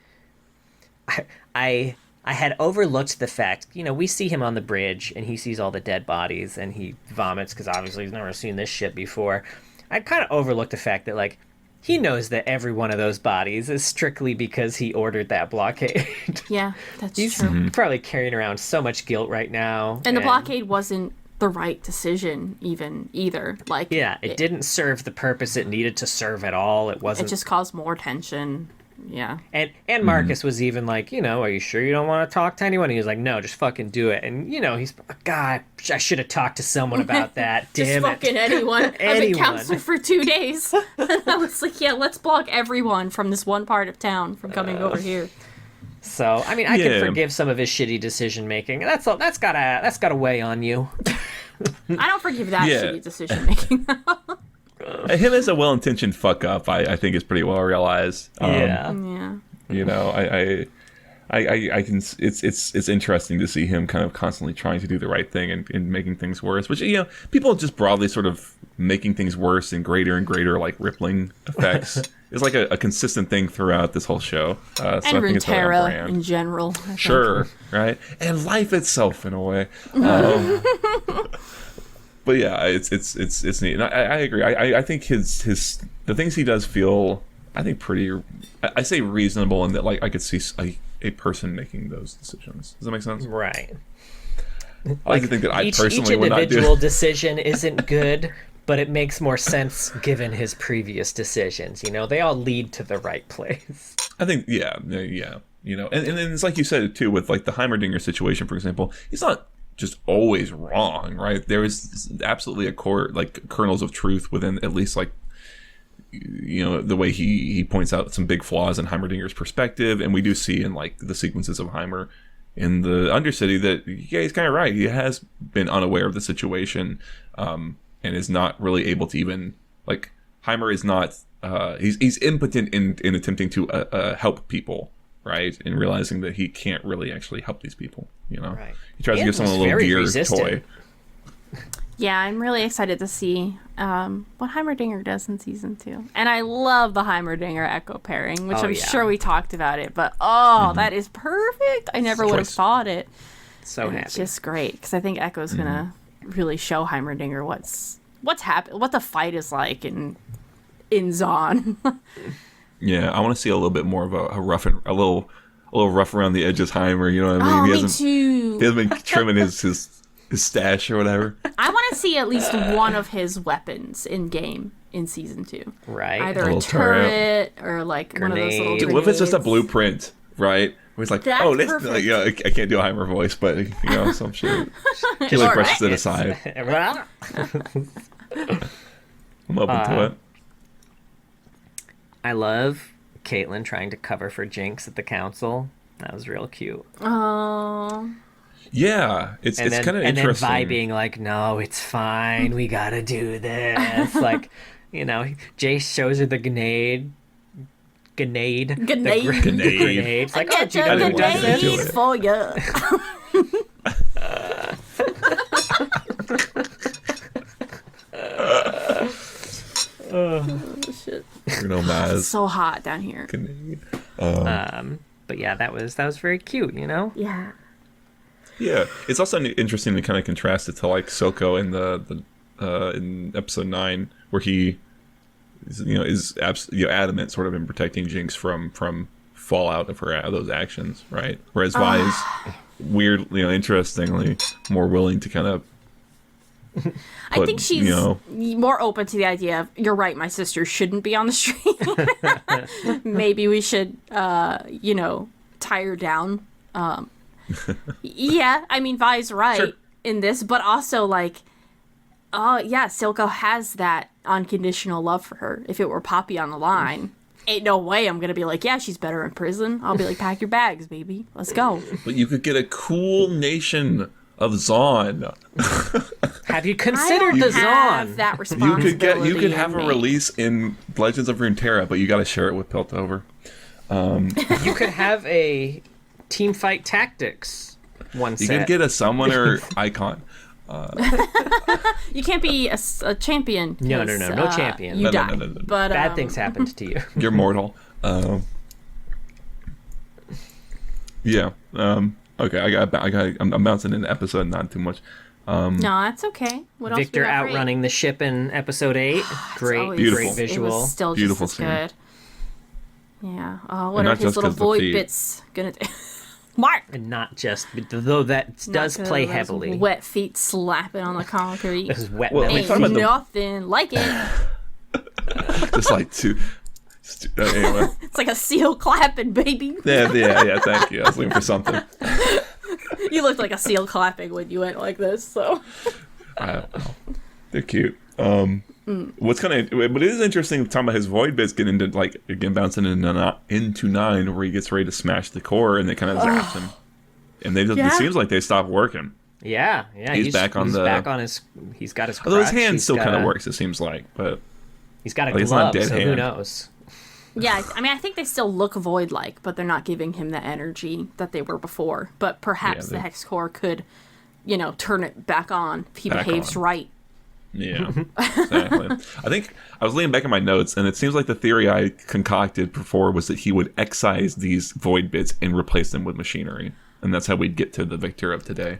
I had overlooked the fact, we see him on the bridge and he sees all the dead bodies and he vomits because obviously he's never seen this shit before. I kind of overlooked the fact that like he knows that every one of those bodies is strictly because he ordered that blockade. Yeah, that's He's true. probably carrying around so much guilt right now. And the blockade wasn't the right decision either. Like, Yeah, it didn't serve the purpose it needed to serve at all. It wasn't. It just caused more tension. Yeah. And Marcus was even like, are you sure you don't want to talk to anyone? He was like, no, just fucking do it. And he's, God, I should have talked to someone about that. Damn Just fucking anyone. I've been Anyone. counselor for 2 days. And I was like, yeah, let's block everyone from this one part of town from coming over here. So, I mean, I can forgive some of his shitty decision making. That's gotta weigh on you. I don't forgive that shitty decision making. Him as a well-intentioned fuck up, I think is pretty well realized. Yeah. Yeah. I can. It's interesting to see him kind of constantly trying to do the right thing and making things worse. Which people just broadly sort of making things worse and greater like rippling effects is like a consistent thing throughout this whole show. So And I think it's really on Runeterra brand. in general. I think. Sure, right, and life itself in a way. But yeah, it's neat, and I agree. I think his the things he does feel, I think, pretty. I say reasonable in that, like, I could see a person making those decisions. Does that make sense? Right. I like to think that I personally each would not do. individual decision isn't good, but it makes more sense given his previous decisions. They all lead to the right place. I think, yeah. And it's like you said too, with like the Heimerdinger situation, for example. He's not just always wrong, right? There is absolutely a core, like, kernels of truth within at least, like, the way he points out some big flaws in Heimerdinger's perspective, and we do see in like the sequences of Heimer in the Undercity that he's kind of right. He has been unaware of the situation, and is not really able to even, like, Heimer is not he's impotent in attempting to help people, right? And realizing that he can't really actually help these people. Right. He tries to give someone a little gear toy. Yeah, I'm really excited to see what Heimerdinger does in season 2. And I love the Heimerdinger Echo pairing, which I'm sure we talked about it, but that is perfect. I never would have thought it. So happy. It's just great, because I think Echo's gonna really show Heimerdinger what's happened, what the fight is like in Zon. Yeah, I want to see a little bit more of a little rough around the edges Heimer. You know what I mean? Me too. He hasn't been trimming his stash or whatever. I want to see at least one of his weapons in game in season 2. Right. Either A a little turret or like one of those little Grenade. Dude, what if it's just a grenades. blueprint, right? Where he's like, That's oh, this, perfect. like, I can't do a Heimer voice, but some shit. He like brushes it aside. I'm open to it. I love Caitlyn trying to cover for Jinx at the council. That was real cute. Oh. Yeah, it's kind of interesting. And then Vi being like, no, it's fine. We gotta do this. Like, Jace shows her the grenade. Grenade. Grenade. It's like, I oh, get you your gotta do grenade this. for you. Oh, shit. Bruno Mars. It's so hot down here. Grenade. But yeah, that was very cute, Yeah. Yeah, it's also interesting to kind of contrast it to like Soko in the in episode 9, where he is adamant sort of in protecting Jinx from fallout of her those actions, right? Whereas Vi is weird, interestingly more willing to kind of. I think she's more open to the idea of, you're right, my sister shouldn't be on the street. Maybe we should, tie her down. Yeah, I mean, Vi's right in this, but also, like, Silco has that unconditional love for her. If it were Poppy on the line, ain't no way I'm gonna be like, yeah, she's better in prison. I'll be like, pack your bags, baby. Let's go. But you could get a cool nation of Zon. Have you considered the Zon? That responsibility. You could have in a me. release in Legends of Runeterra, but you got to share it with Piltover. You could have a team fight tactics one You set. could get a summoner icon. You can't be a champion. No, 'cause, no champion. You No, die. no. But Bad things happened to you. You're mortal. Yeah. Okay. I'm bouncing into episode, not too much. No, that's okay. What else? Victor we got great? outrunning the ship in episode 8. Great, Always- Beautiful. great visual. It was still Beautiful just scene. as good. Yeah. What And are not his just little 'cause the void feet. bits gonna do? Mark. And not just, though that does Not play those heavily. Wet feet slapping on the concrete. Those wet Well, belly we Ain't talking about the- nothing like it. Just like two. Anyway. It's like a seal clapping, baby. Yeah. Thank you. I was looking for something. You looked like a seal clapping when you went like this. So I don't know. They're cute. What's kind of, but it is interesting talking about his void bits getting into like again bouncing into 9 where he gets ready to smash the core and they kind of zaps him, and they just, it seems like they stop working. Yeah. He's back on his. He's got his. Although his crutch, hand still kind of works, it seems like, but he's got a it's not glove, dead so hand. who knows? yeah, I mean, I think they still look void-like, but they're not giving him the energy that they were before. But perhaps the hex core could, turn it back on if he behaves right. Yeah, exactly. I think I was leaning back in my notes, and it seems like the theory I concocted before was that he would excise these void bits and replace them with machinery, and that's how we'd get to the victor of today.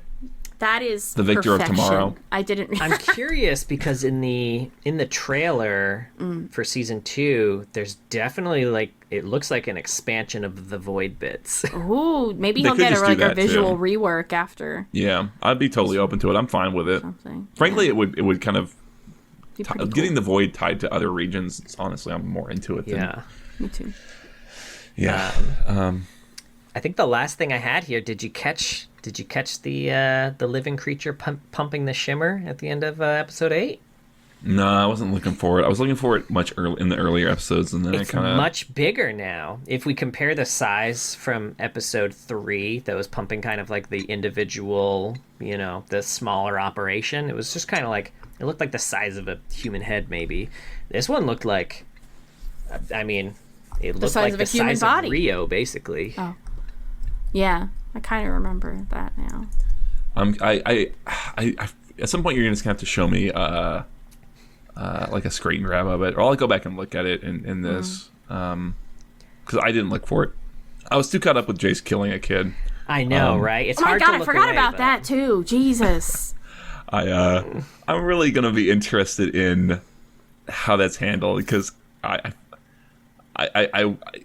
That is the victor perfection. of tomorrow. I didn't. I'm curious because in the trailer for season 2, there's definitely like it looks like an expansion of the void bits. Ooh, maybe They he'll could get just do a that, visual too. rework after Yeah, I'd be totally open to it. I'm fine with it. something. Frankly, it would kind of Be pretty getting cool. the void tied to other regions. Honestly, I'm more into it. Yeah. Me too. Yeah. I think the last thing I had here, did you catch the living creature pumping the shimmer at the end of episode 8? No, I wasn't looking for it. I was looking for it much in the earlier episodes, and then It's I kind of much bigger now. If we compare the size from episode 3, that was pumping kind of like the individual, the smaller operation. It was just kind of like, it looked like the size of a human head, maybe. This one looked like, it looked size like of the a human size body. of Rio, basically. Oh. Yeah, I kind of remember that now. I at some point you're just gonna have to show me like a screen grab of it, or I'll go back and look at it in this because I didn't look for it. I was too caught up with Jace killing a kid. I know, right? It's Oh my hard god, to I look forgot away, about but- that too. Jesus. I'm really gonna be interested in how that's handled because I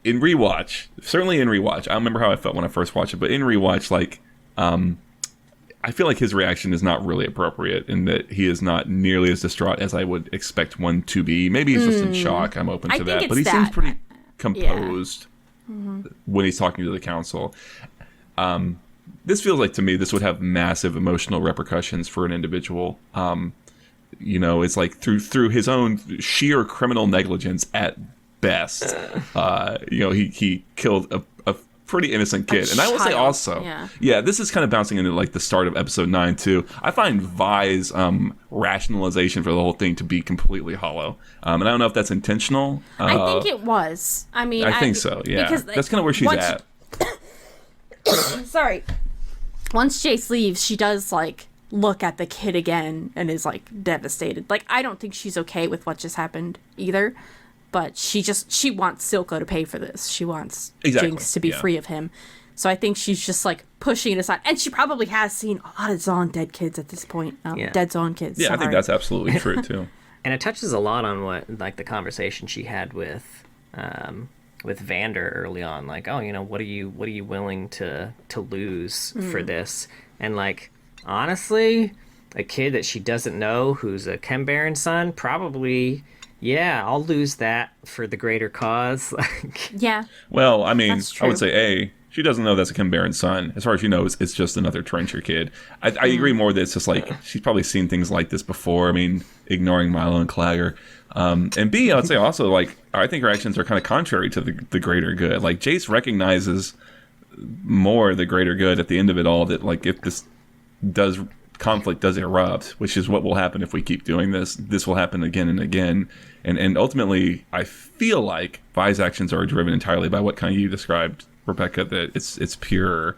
in rewatch, certainly in rewatch, I don't remember how I felt when I first watched it, but in rewatch, like, I feel like his reaction is not really appropriate in that he is not nearly as distraught as I would expect one to be. Maybe he's just in shock. I'm open I to think that, but it's he seems that. pretty composed when he's talking to the council. This feels like to me this would have massive emotional repercussions for an individual. It's like through his own sheer criminal negligence at best. He killed a pretty innocent kid. And I will say child. also, this is kind of bouncing into like the start of episode 9 too. I find Vi's rationalization for the whole thing to be completely hollow. And I don't know if that's intentional. I think it was. I mean, I think so, yeah. because, That's kind of where she's once- at. Sorry. Once Jace leaves, she does like look at the kid again and is like devastated. Like, I don't think she's okay with what just happened either. But she wants Silco to pay for this. She wants Jinx to be free of him. So I think she's just like pushing it aside. And she probably has seen a lot of Zon dead kids at this point. Dead Zon kids. Yeah, sorry. I think that's absolutely true too. And it touches a lot on what, like, the conversation she had with Vander early on. Like, oh, what are you willing to lose for this? And like, honestly, a kid that she doesn't know who's a Chem Baron son, probably, yeah, I'll lose that for the greater cause. Yeah. Well, I mean, That's I would true. say she doesn't know that's a Kim Baron's son. As far as she knows, it's just another trencher kid. I agree more that it's just like she's probably seen things like this before. I mean, ignoring Milo and Clagger. And B, I would say also, like, I think her actions are kind of contrary to the greater good. Like, Jace recognizes more the greater good at the end of it all, that, like, if this conflict does erupt, which is what will happen if we keep doing this will happen again and again. And ultimately, I feel like Vi's actions are driven entirely by what kind of you described, Rebecca, that it's pure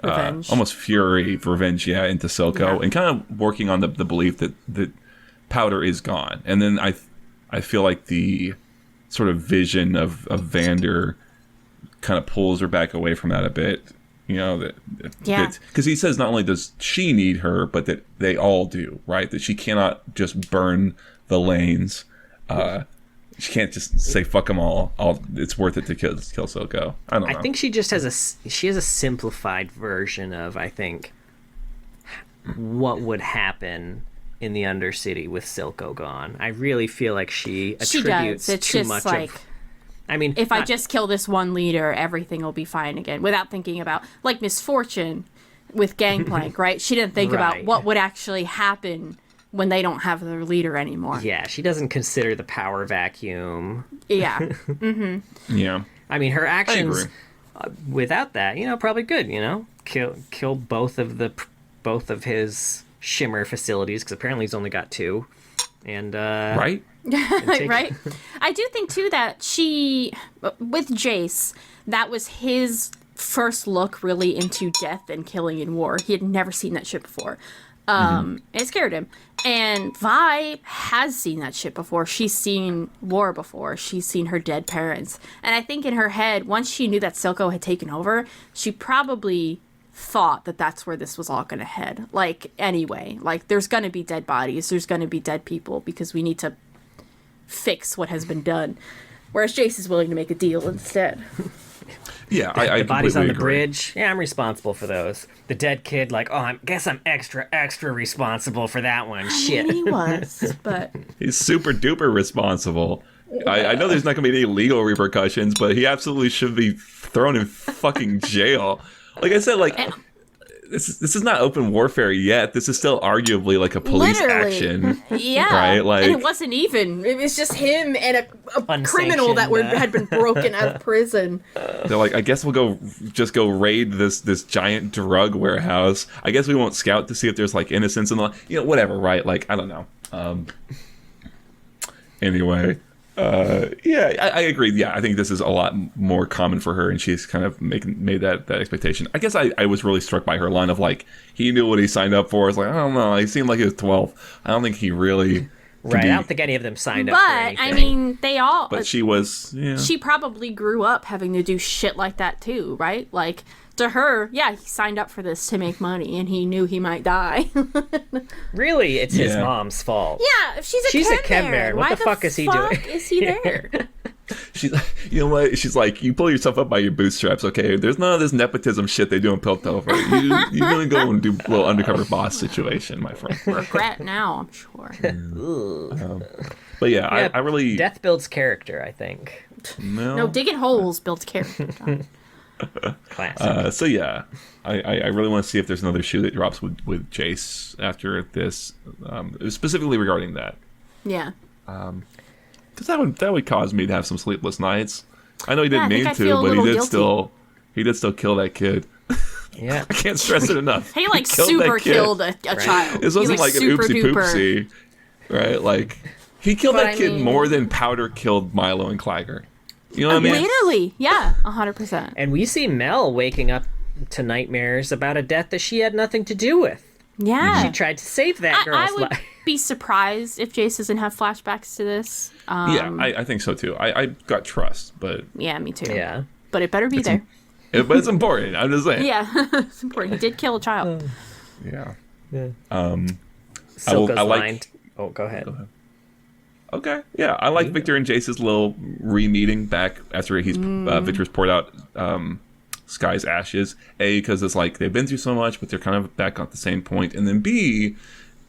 Revenge. almost fury, revenge, into Silco, and kind of working on the belief that Powder is gone. And then I feel like the sort of vision of Vander kind of pulls her back away from that a bit. Because he says not only does she need her, but that they all do, right? That she cannot just burn the lanes. She can't just say fuck them all. It's worth it to kill Silco. I don't know. I think she just has a simplified version of, I think, what would happen in the Undercity with Silco gone. I really feel like she attributes It's too just much like, of I mean, if I just kill this one leader, everything will be fine again, without thinking about, like Misfortune with Gangplank, right? She didn't think about what would actually happen when they don't have their leader anymore. Yeah, she doesn't consider the power vacuum. Yeah. Yeah. I mean, her actions agree. Without that, probably good. Kill both of his shimmer facilities, because apparently he's only got 2. And Right? Right? I do think, too, that with Jace, that was his first look really into death and killing in war. He had never seen that shit before. It scared him. And Vi has seen that shit before. She's seen war before. She's seen her dead parents. And I think in her head, once she knew that Silco had taken over, she probably thought that that's where this was all going to head. Like, anyway. Like, there's going to be dead bodies. There's going to be dead people because we need to fix what has been done. Whereas Jace is willing to make a deal instead. Yeah, I the bodies on the agree. bridge. Yeah, I'm responsible for those. The dead kid, like, I guess I'm extra responsible for that one. Shit. He was, but He's super duper responsible. I know there's not going to be any legal repercussions, but he absolutely should be thrown in fucking jail. Like I said, like, this is not open warfare yet. This is still arguably like a police action. Yeah. Right? Like, and it wasn't even. It was just him and a criminal that had been broken out of prison. they're like, I guess we'll go raid this giant drug warehouse. I guess we won't scout to see if there's like innocents and whatever, right? Like, I don't know. Anyway. Yeah, I agree. Yeah, I think this is a lot more common for her, and she's kind of made that expectation. I guess I was really struck by her line of like, he knew what he signed up for. It's like, I don't know. He seemed like he was 12. I don't think he really. Right. I don't think any of them signed up for anything. But I mean, they all. But she was. Yeah. She probably grew up having to do shit like that too, right? Like, to her, yeah, he signed up for this to make money, and he knew he might die. Really, it's his mom's fault. Yeah, if she's a Chem Baron. What the fuck is he doing? Is he there? She's, you know what? She's like, you pull yourself up by your bootstraps, okay? There's none of this nepotism shit they do in Piltover. You're gonna go and do a little undercover boss situation, my friend. Regret now, I'm sure. But yeah, I really death builds character, I think. No, digging holes builds character. Classic. So yeah, I really want to see if there's another shoe that drops with Jace after this, specifically regarding that. Yeah. Because that would cause me to have some sleepless nights. I know he didn't mean to, but he did still kill that kid. Yeah, I can't stress it enough. He super killed a child. This wasn't like an oopsie poopsie, right? Like, he killed that kid more than Powder killed Milo and Clagger. You know what I mean? Literally, yeah, 100%. And we see Mel waking up to nightmares about a death that she had nothing to do with. Yeah. She tried to save that girl's I would life. be surprised if Jace doesn't have flashbacks to this. Yeah, I think so too. I got trust, but... Yeah, me too. Yeah. But it better be there. But it's important, I'm just saying. Yeah, it's important. He did kill a child. Yeah. Silco's I like... line. Oh, go ahead. Okay, yeah, I like Victor and Jace's little re-meeting back after Victor's poured out Sky's ashes. A, because it's like they've been through so much, but they're kind of back at the same point. And then B,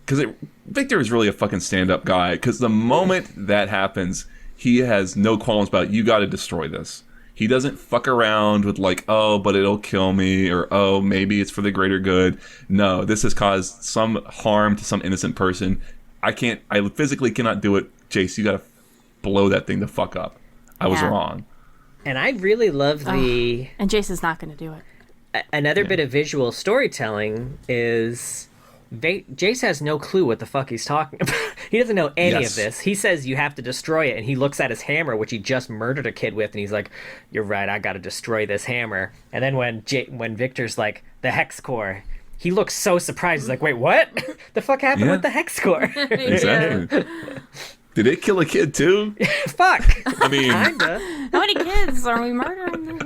because Victor is really a fucking stand-up guy, because the moment that happens, he has no qualms about, you got to destroy this. He doesn't fuck around with like, oh, but it'll kill me, or oh, maybe it's for the greater good. No, this has caused some harm to some innocent person. I physically cannot do it. Jace, you gotta blow that thing the fuck up. I was wrong. And I really love the... And Jace is not going to do it. Another bit of visual storytelling is... Jace has no clue what the fuck he's talking about. He doesn't know any of this. He says you have to destroy it, and he looks at his hammer, which he just murdered a kid with, and he's like, you're right, I gotta destroy this hammer. And then when Victor's like, the hex core... He looks so surprised. He's like, wait, what? The fuck happened with the hex core? Exactly. Did it kill a kid too? Fuck. I mean, kinda. How many kids are we murdering?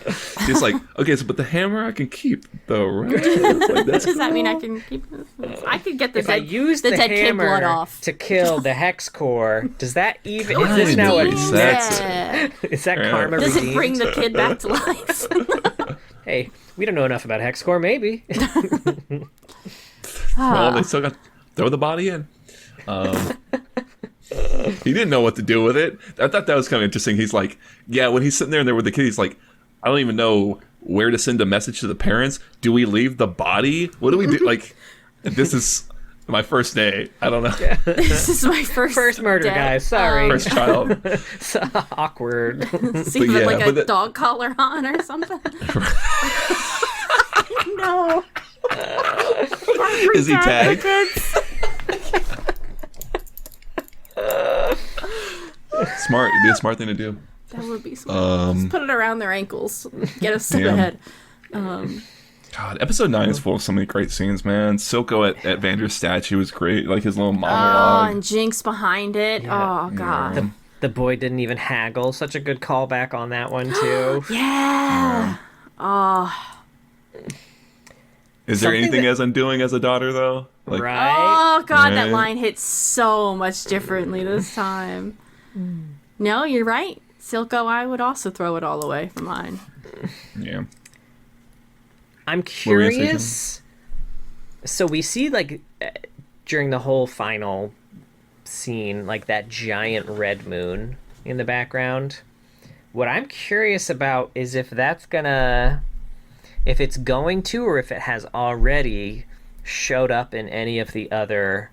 It's like, okay, but the hammer I can keep though, right? Like, Does that mean I can keep this? I could get If I use the dead kid hammer blood off to kill the hex core, does that even... Kinda Is this now resets Is that karma Does redeemed? it bring the kid back to life? Hey, we don't know enough about hex core, maybe. Well, they still got throw the body in. He didn't know what to do with it. I thought that was kind of interesting. He's like, yeah, when he's sitting there with the kid, he's like, I don't even know where to send a message to the parents. Do we leave the body? What do we do? Like, this is my first day. I don't know. This is my first murder, day. guys. Sorry. First child. So awkward. See, with like a dog collar on or something. No. Is he tagged? Smart. It'd be a smart thing to do. That would be smart. Just put it around their ankles. Get a step ahead. God, episode 9 is full of so many great scenes, man. Silco at Vander's statue was great. Like his little monologue. Oh, and Jinx behind it. Yeah. Oh, God. The boy didn't even haggle. Such a good callback on that one, too. Yeah. Oh. Is there Something anything that- as undoing as a daughter, though? Like, Right? Oh, God, that Right. line hits so much differently this time. No, you're right. Silco, I would also throw it all away for mine. yeah. I'm What were you gonna say, curious. So we see, like, during the whole final scene, like, that giant red moon in the background. What I'm curious about is if that's gonna... if it's going to, or if it has already showed up in any of the other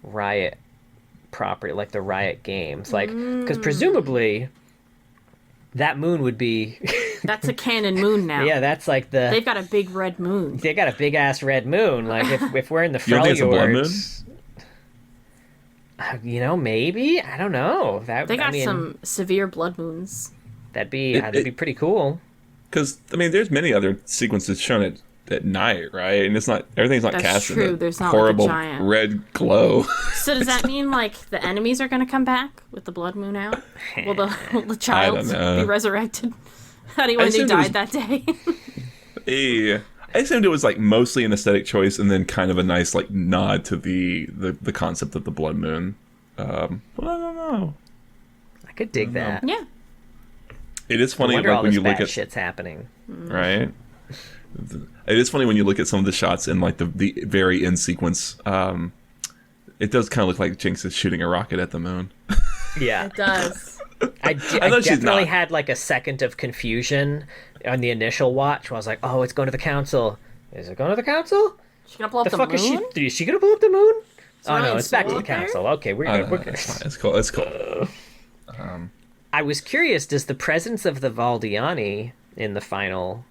Riot property, like the Riot games. Like, because presumably that moon would be... That's a canon moon now. yeah, that's like the... They've got a big red moon. They got a big ass red moon. Like if we're in the You don't think it's a blood moon? Freljords, you know, maybe, I don't know. They got some severe blood moons. That'd be pretty cool. Because, I mean, there's many other sequences shown at night, right? And it's not... everything's not That's cast in true. a There's not like a horrible giant- red glow. So does that mean like the enemies are going to come back with the blood moon out? Will the child know. be resurrected? Anyone who assumed it was- died that day? Yeah. I assumed it was like mostly an aesthetic choice and then kind of a nice like nod to the concept of the blood moon. I don't know. I could dig that. Yeah. It is I funny wonder like all when this you look bad at shit's happening. right. It is funny when you look at some of the shots in like the very end sequence. It does kind of look like Jinx is shooting a rocket at the moon. Yeah. It does. I know she's definitely not. had like a second of confusion on the initial watch where I was like, oh, it's going to the council. Is it going to the council? She gonna blow up The the fuck moon? is she gonna blow up the moon? Oh really no, it's back to the small there? council. Okay, we're good. It's fine. It's cool. It's cool. I was curious, does the presence of the Valdiani in the final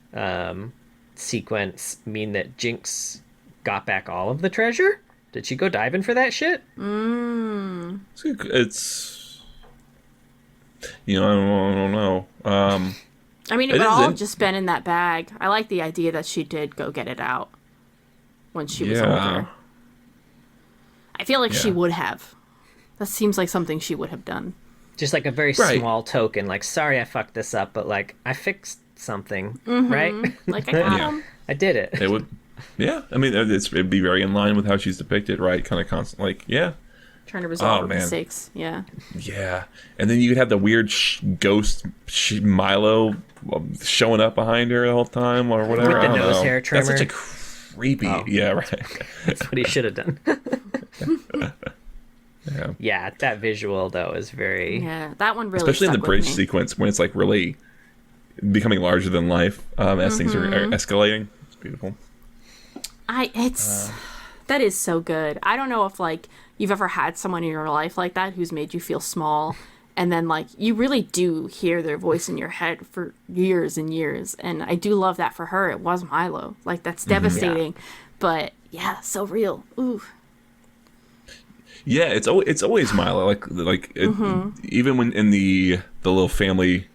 sequence mean that Jinx got back all of the treasure? Did she go diving for that shit? It's you know, I don't know. I mean, it It would all isn't. just been in that bag. I like the idea that she did go get it out when she was Yeah. older. I feel like she Yeah. would have. That seems like something she would have done. Just like a very Right. small token, like, sorry I fucked this up, but like, I fixed something, right? Like, I got Yeah. him. I did it. It would. Yeah, I mean, it'd be very in line with how she's depicted, right? Kind of constant, like, yeah, Trying to resolve her man. mistakes. Yeah. yeah. And then you could have the weird ghost Milo showing up behind her the whole time, or whatever. With the I don't nose know. hair That's such a trimmer. creepy. Oh. Yeah, right. That's what he should have done. Yeah. Yeah, that visual though is very. Yeah. That one really Especially in the stuck with bridge me. sequence when it's like really becoming larger than life as things are escalating. It's beautiful. That is so good. I don't know if like you've ever had someone in your life like that who's made you feel small, and then like you really do hear their voice in your head for years and years. And I do love that for her. It was Milo. Like that's devastating, but yeah, so real. Ooh. Yeah, it's always Milo. Even when in the little family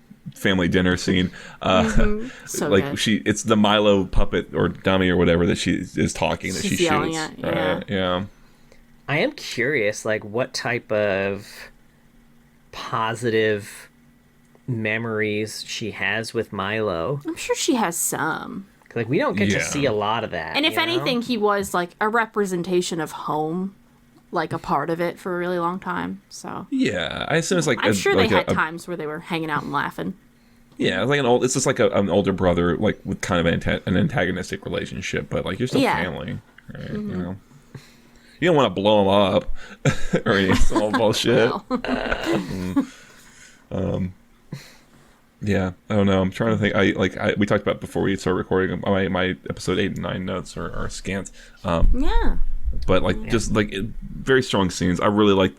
dinner scene, So like good. it's the Milo puppet or dummy or whatever that she is talking that She's she yelling shoots. at, yeah. Right? Yeah. I am curious, like, what type of positive memories she has with Milo. I'm sure she has some. Like, we don't get Yeah. to see a lot of that. And if you know? anything, he was like a representation of home, like a part of it for a really long time. So Yeah, I assume it's like I'm sure they like had times where they were hanging out and laughing. Yeah, it's like it's just like an older brother, like with kind of an antagonistic relationship, but like you're still Yeah. family, right? You know. you don't want to blow him up or any small bullshit. Yeah, I don't know. I'm trying to think. We talked about before we started recording. My episode 8 and 9 notes are scant. Yeah. But just very strong scenes. I really like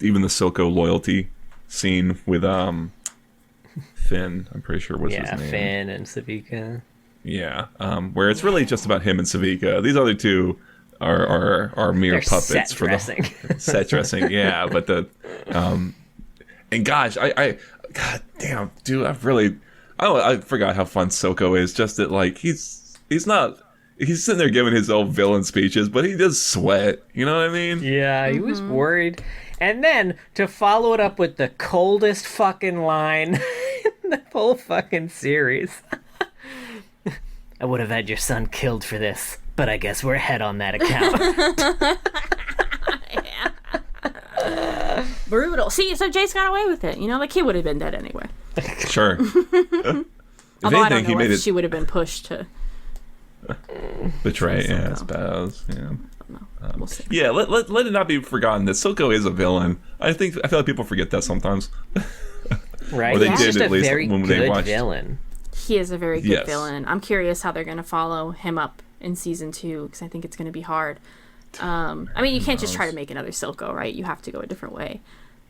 even the Silco loyalty scene with Finn. I'm pretty sure was his name. Yeah, Finn and Savika. Yeah, where it's really just about him and Savika. These other two are mere They're puppets set for dressing. the set dressing. Yeah, but and gosh, God damn, dude, I forgot how fun Silco is. Just that he's sitting there giving his old villain speeches, but he does sweat. You know what I mean? Yeah, he was worried. And then to follow it up with the coldest fucking line in the whole fucking series. I would have had your son killed for this, but I guess we're ahead on that account. Brutal. See, so Jace got away with it. The kid would have been dead anyway. Sure. If Although I don't anything, know if she would have been pushed to betray. Silco. Yeah, I suppose. Yeah. We'll see. Yeah, let it not be forgotten that Silco is a villain. I feel like people forget that sometimes. Right? Or they He's did just at a least very when they good watched. villain. He is a very good Yes. villain. I'm curious how they're going to follow him up in season 2 because I think it's going to be hard. You can't just try to make another Silco, right? You have to go a different way.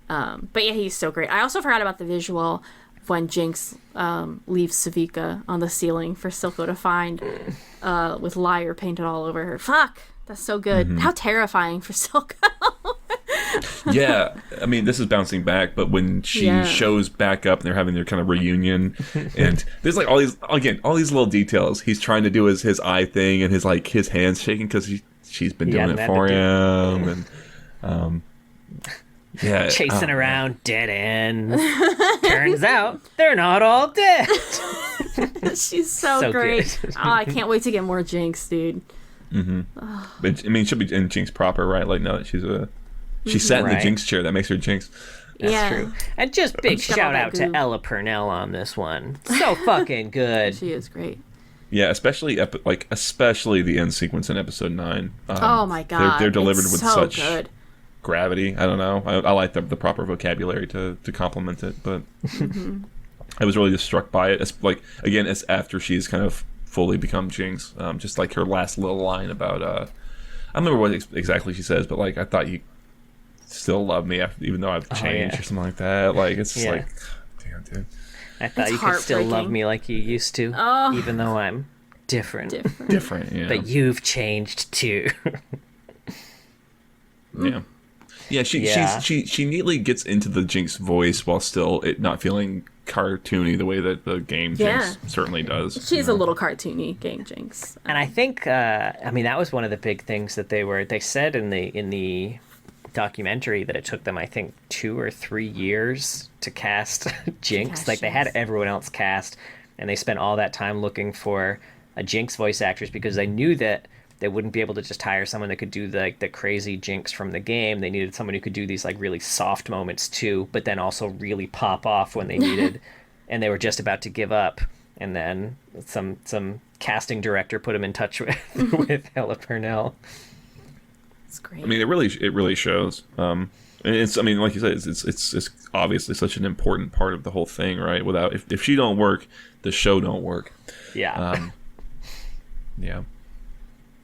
But yeah, he's so great. I also forgot about the visual of when Jinx leaves Savika on the ceiling for Silco to find with liar painted all over her. Fuck! That's so good. Mm-hmm. How terrifying for Silco. Yeah, this is bouncing back, but when she shows back up and they're having their kind of reunion, and there's all these little details. He's trying to do his eye thing and his hands shaking because she's been doing it for him, and chasing around dead ends. Turns out they're not all dead. She's so great. I can't wait to get more Jinx, dude. Mm-hmm. But she'll be in Jinx proper, right? Now that she's sat in the Jinx chair, that makes her Jinx. That's true. And just big shout out to Ella Purnell on this one. So fucking good. She is great. Yeah, especially the end sequence in episode 9. Oh my god, they're delivered with so such good. gravity. I don't know. I like the proper vocabulary to complement it, but I was really just struck by it. It's after she's kind of fully become Jinx. Just her last little line about I don't remember what exactly she says, but I thought you still love me even though I've changed or something like that. It's just damn, dude. I thought you could still love me like you used to, even though I'm different. Different, yeah. But you've changed too. Yeah. Yeah, she neatly gets into the Jinx voice while still it not feeling cartoony the way that the game Jinx certainly does. She's a little cartoony game Jinx. And I think that was one of the big things that they said in the documentary that it took them, I think, 2 or 3 years to cast Jinx. They had everyone else cast, and they spent all that time looking for a Jinx voice actress because they knew that they wouldn't be able to just hire someone that could do the crazy Jinx from the game. They needed someone who could do these really soft moments too, but then also really pop off when they needed. And they were just about to give up, and then some casting director put them in touch with Ella Purnell. It's great. It really shows. And it's like you said, it's obviously such an important part of the whole thing, right? Without if she don't work, the show don't work. Yeah. Yeah.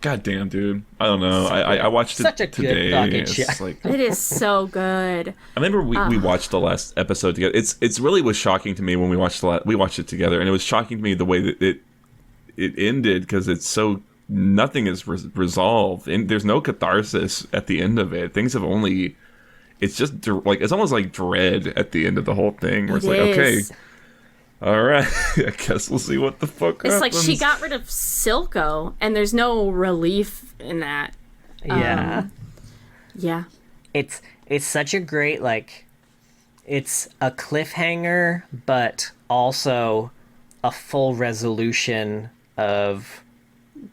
God damn, dude. I don't know. I watched it today. Good fucking show. It is so good. I remember we watched the last episode together. It's really was shocking to me when we watched it together, and it was shocking to me the way that it ended because it's so nothing is resolved, and there's no catharsis at the end of it. Things have only. It's just it's almost like dread at the end of the whole thing, where it's okay. All right, I guess we'll see what the fuck happens. It's she got rid of Silco, and there's no relief in that. Yeah. Yeah. It's such a great, it's a cliffhanger, but also a full resolution of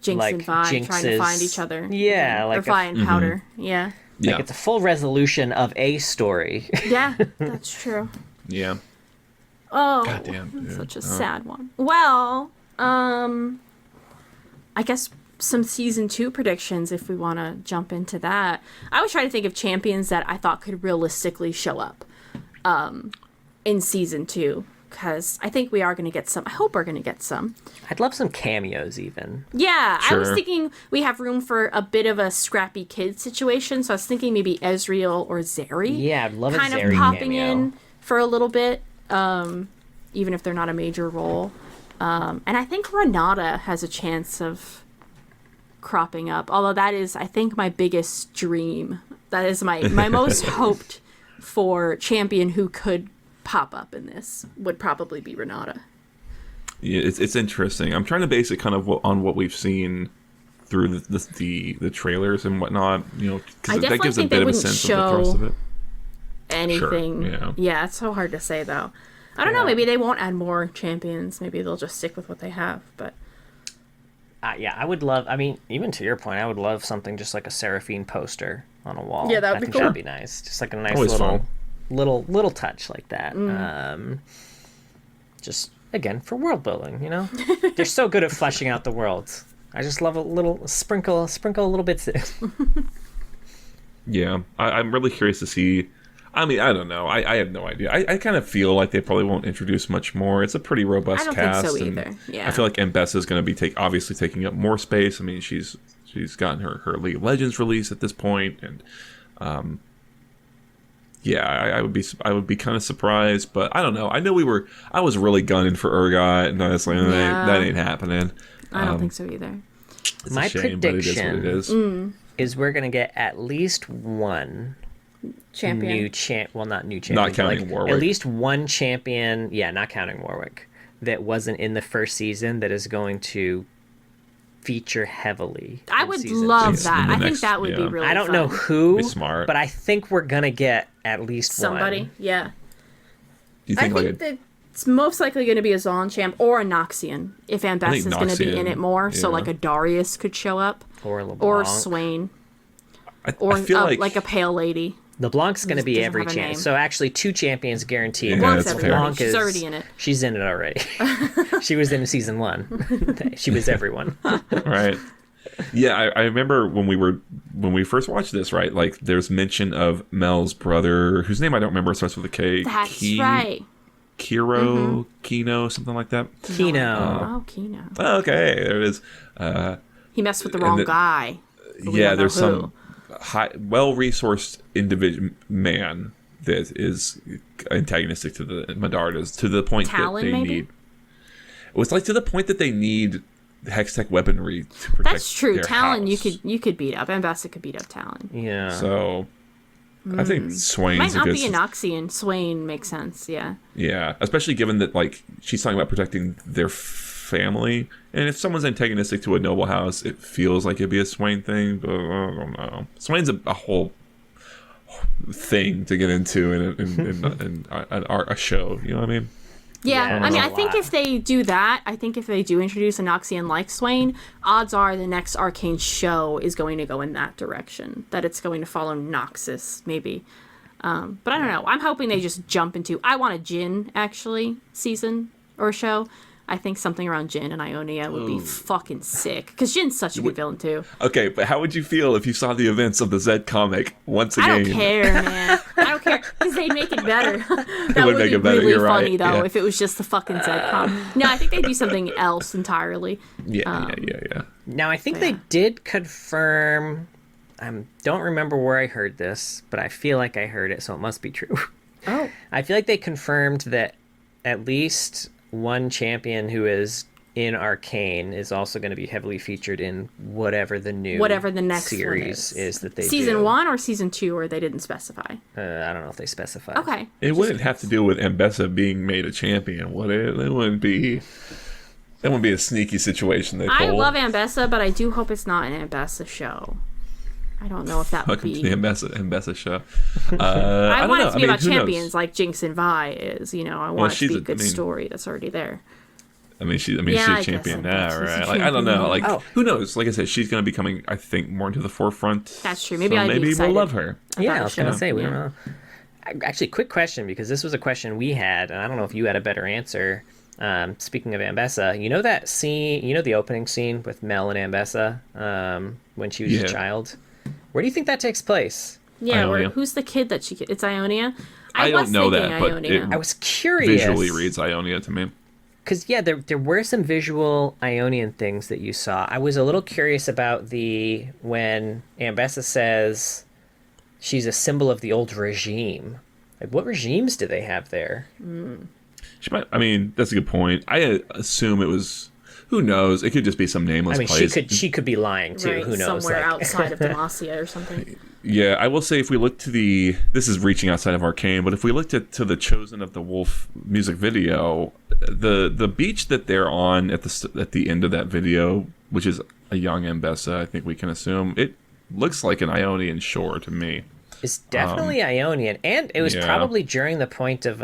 Jinx and Vi trying to find each other. Yeah. Or Vi and Powder. Yeah. It's a full resolution of a story. Yeah, that's true. Yeah. Oh, goddamn, dude. Such a sad one. Well, I guess some season 2 predictions if we want to jump into that. I was trying to think of champions that I thought could realistically show up in season 2, because I think we are going to get some. I hope we're going to get some. I'd love some cameos even. Yeah, Sure. I was thinking we have room for a bit of a scrappy kid situation, so I was thinking maybe Ezreal or Zeri. Yeah, I'd love a kind Zeri of popping cameo. in for a little bit, even if they're not a major role. And I think Renata has a chance of cropping up, although that is, I think, my biggest dream. That is my most hoped for champion who could pop up in this would probably be Renata. Yeah, it's interesting. I'm trying to base it kind of on what we've seen through the trailers and whatnot. You know, I because that definitely gives a think bit they of a wouldn't sense of the show thrust of it. anything. Sure, yeah. Yeah, it's so hard to say though. I don't know. Maybe they won't add more champions. Maybe they'll just stick with what they have. But Yeah, I would love. I mean, even to your point, I would love something just like a Seraphine poster on a wall. Yeah, that would I be think cool. that'd be nice. Just like a nice Always little, fun. little touch like that. Just again for world building. You know, they're so good at fleshing out the worlds. I just love a little sprinkle a little bits in. Yeah, I'm really curious to see. I mean, I don't know. I have no idea. I kind of feel like they probably won't introduce much more. It's a pretty robust I don't cast. think so and either. Yeah. I feel like Mbessa's going to be obviously taking up more space. I mean, she's gotten her League of Legends release at this point, and yeah, I would be kind of surprised, but I don't know. I was really gunning for Urgot, and I was like, that ain't happening. I don't think so either. It's My a shame, but it is what it prediction is. is we're gonna get at least one Champion. not new champion. Not counting like, Warwick. At least one champion, yeah, not counting Warwick, that wasn't in the first season that is going to feature heavily. I in would season love two. that. In the I think next- that would be yeah. really I don't fun. know who, Be smart. but I think we're gonna get at least Somebody. one. Yeah. Do you I think like think that it's most likely going to be a Zon champ or a Noxian if Ambess is going to be in Noxian, it more. So yeah. like a Darius could show up. Or LeBlanc. Or Swain. I feel Like a pale lady. LeBlanc's going to be doesn't every have a name. chance. So actually, 2 champions guaranteed. Yeah, LeBlanc's that's everybody. fair. She's already in it. She's in it already. She was in season 1. She was everyone. right? Yeah, I remember when we first watched this, right? Like, there's mention of Mel's brother, whose name I don't remember. It starts with a K. That's right. Kiro, Kino, something like that. Kino. Oh, Kino. Oh, okay, there it is. He messed with the wrong guy. But we Yeah, don't know there's who. some well-resourced individual man that is antagonistic to the Medardas to the point Talon, that they maybe? need. It was like to the point that they need Hextech weaponry to protect. That's true. their Talon, house. you could beat up. Ambassa could beat up Talon. Yeah. So, I think Swain's Might a not good. be an Noxian. Swain makes sense. Yeah. Yeah, especially given that like she's talking about protecting their family, and if someone's antagonistic to a noble house, it feels like it'd be a Swain thing. But I don't know. Swain's a whole thing to get into in a show. You know what I mean? Yeah, Yeah, I mean, there's I a think lot. if they do that, I think if they do introduce a Noxian like Swain, odds are the next Arcane show is going to go in that direction. That it's going to follow Noxus, maybe. But I don't know. I'm hoping they just jump into... I want a Jhin, actually, season or show. I think something around Jhin and Ionia would be fucking sick. Because Jin's such a good villain, too. Okay, but how would you feel if you saw the events of the Zed comic once again? I don't care, man. I don't care. Because they'd make it better. That would would make be it better, really you're funny, right, though, yeah. if it was just the fucking Zedcom. No, I think they'd do something else entirely. Yeah. Now, I think they did confirm... I don't remember where I heard this, but I feel like I heard it, so it must be true. Oh. I feel like they confirmed that at least one champion who is in Arcane is also going to be heavily featured in whatever the next series one is that they Season do. 1 or Season 2, or they didn't specify? I don't know if they specify. Okay. It wouldn't have to do with Mbessa being made a champion, would it? It wouldn't be. That wouldn't be a sneaky situation they pulled. I love Ambessa, but I do hope it's not an Ambessa show. I don't know if that would Welcome be... to the Mbessa show. I don't want know. it to be about who knows? champions like Jinx and Vi is. You know, I want it to she's be a a- good I mean- story that's already there. She's Yeah, a I guess champion I now, guess she's right? a Like, I don't know. champion. Like, Oh. who knows? Like I said, she's going to be coming, I think, more into the forefront. That's true. Maybe so I'd be maybe excited. we'll love her. Yeah, about I a was going to show. say, we Yeah. don't know. Actually, quick question, because this was a question we had, and I don't know if you had a better answer. Speaking of Ambessa, you know that scene, the opening scene with Mel and Ambessa when she was a child? Where do you think that takes place? Yeah, Ionia. Who's the kid that it's Ionia? I don't know that, but Ionia. I was curious. Visually reads Ionia to me. Because, there were some visual Ionian things that you saw. I was a little curious about when Ambessa says she's a symbol of the old regime. Like, what regimes do they have there? She might. I mean, that's a good point. I assume it was. Who knows? It could just be some nameless place. She could be lying too. Right, Who knows? Somewhere outside of Demacia or something. Yeah, I will say if we look to this is reaching outside of Arcane, but if we looked to the Chosen of the Wolf music video, the beach that they're on at the end of that video, which is a young Ambessa, I think we can assume, it looks like an Ionian shore to me. It's definitely Ionian, and it was probably during the point of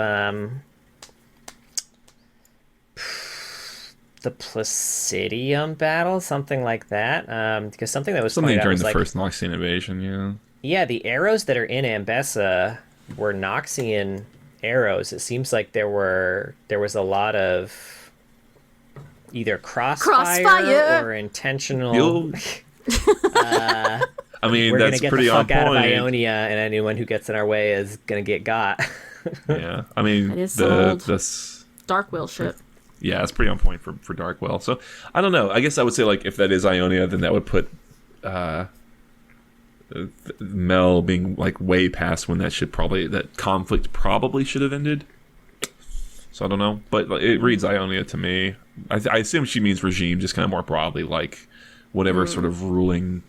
the Placidium battle, something like that. Because something that was something during the like, first Noxian invasion, yeah. Yeah, the arrows that are in Ambessa were Noxian arrows. It seems like there was a lot of either crossfire or intentional. I mean, we're that's gonna get pretty the fuck on out of point. Ionia, and anyone who gets in our way is gonna get got. Yeah, I mean, It is some old this. Darkwill shit. Yeah, it's pretty on point for Darkwell. So I don't know. I guess I would say like if that is Ionia, then that would put Mel being like way past when that conflict probably should have ended. So I don't know, but it reads Ionia to me. I assume she means regime, just kind of more broadly, like whatever sort of ruling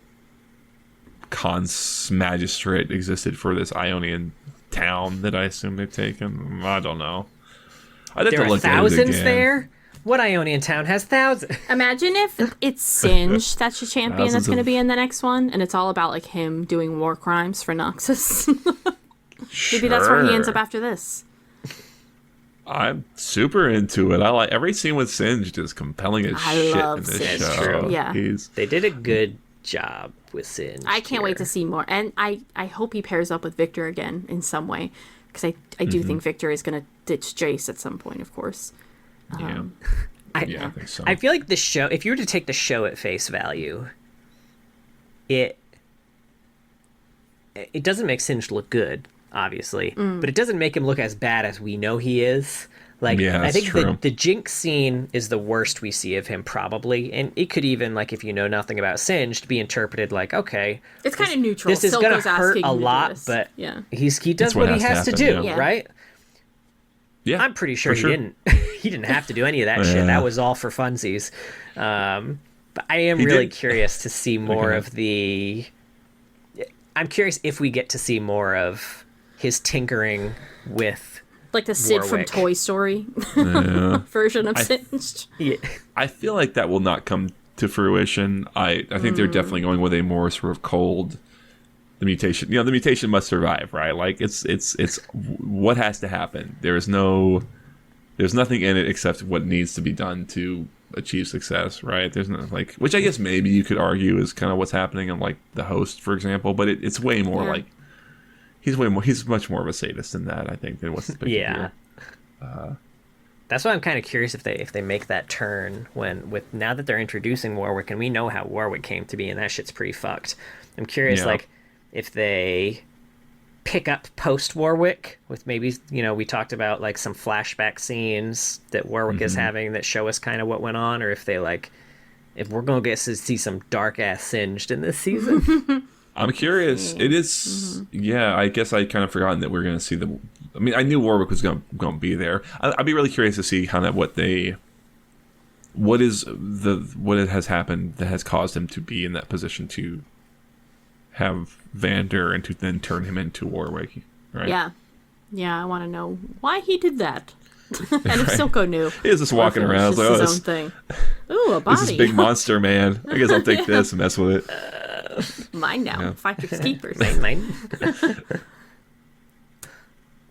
cons magistrate existed for this Ionian town that I assume they've taken. I don't know. I'd have There to are look at it thousands again. there. What Ionian town has thousands? Imagine if it's Singe that's your champion Thousands that's going to of- be in the next one, and it's all about like him doing war crimes for Noxus. Maybe that's where he ends up after this. I'm super into it. I like every scene with Singed is compelling as I shit love in this Singed. show. True. Yeah. They did a good job with Sin. I can't wait to see more, and I hope he pairs up with Victor again in some way, because I do think Victor is going to ditch Jace at some point, of course. Yeah. I think so. I feel like the show, if you were to take the show at face value, it doesn't make Singed look good, obviously, but it doesn't make him look as bad as we know he is. Like, Yeah, I that's think true. the Jinx scene is the worst we see of him, probably, and it could even, like, if you know nothing about Singed, be interpreted like, okay, It's kind of neutral. this is going to Silco's hurt asking a him to do lot, this. but yeah, he does what what he has has to to happen, do, yeah. right? Yeah. I'm pretty sure for he sure. didn't. He didn't have to do any of that shit. Yeah. That was all for funsies. But I am really did. curious to see more Okay. of the. I'm curious if we get to see more of his tinkering with. like the Sid from Warwick. Toy Story Yeah. version of Singed. Yeah. I feel like that will not come to fruition. I think they're definitely going with a more sort of cold. The mutation, the mutation must survive, right? Like it's what has to happen. There's nothing in it except what needs to be done to achieve success, right? There's no like, which I guess maybe you could argue is kind of what's happening in like the Host, for example, but it's way more Yeah. like he's much more of a sadist than that, I think, than what's depicted Yeah. here. That's why I'm kind of curious if they make that turn now that they're introducing Warwick, and we know how Warwick came to be, and that shit's pretty fucked. I'm curious, Yeah. like, if they pick up post Warwick with maybe, we talked about like some flashback scenes that Warwick is having that show us kind of what went on, or if they if we're gonna get to see some dark ass Singed in this season. I'm curious. It is, yeah. I guess I kind of forgotten that we're going to see the. I mean, I knew Warwick was going to be there. I'd be really curious to see kind of what it has happened that has caused him to be in that position to have Vander and to then turn him into Warwick, right? Yeah, I want to know why he did that. And if Silco knew. He was just walking Or if it around. was I was just like, his own thing. Ooh, a body. this is big monster, man. I guess I'll take this and mess with it. Mine now. Yeah. Fighters keepers. Mine.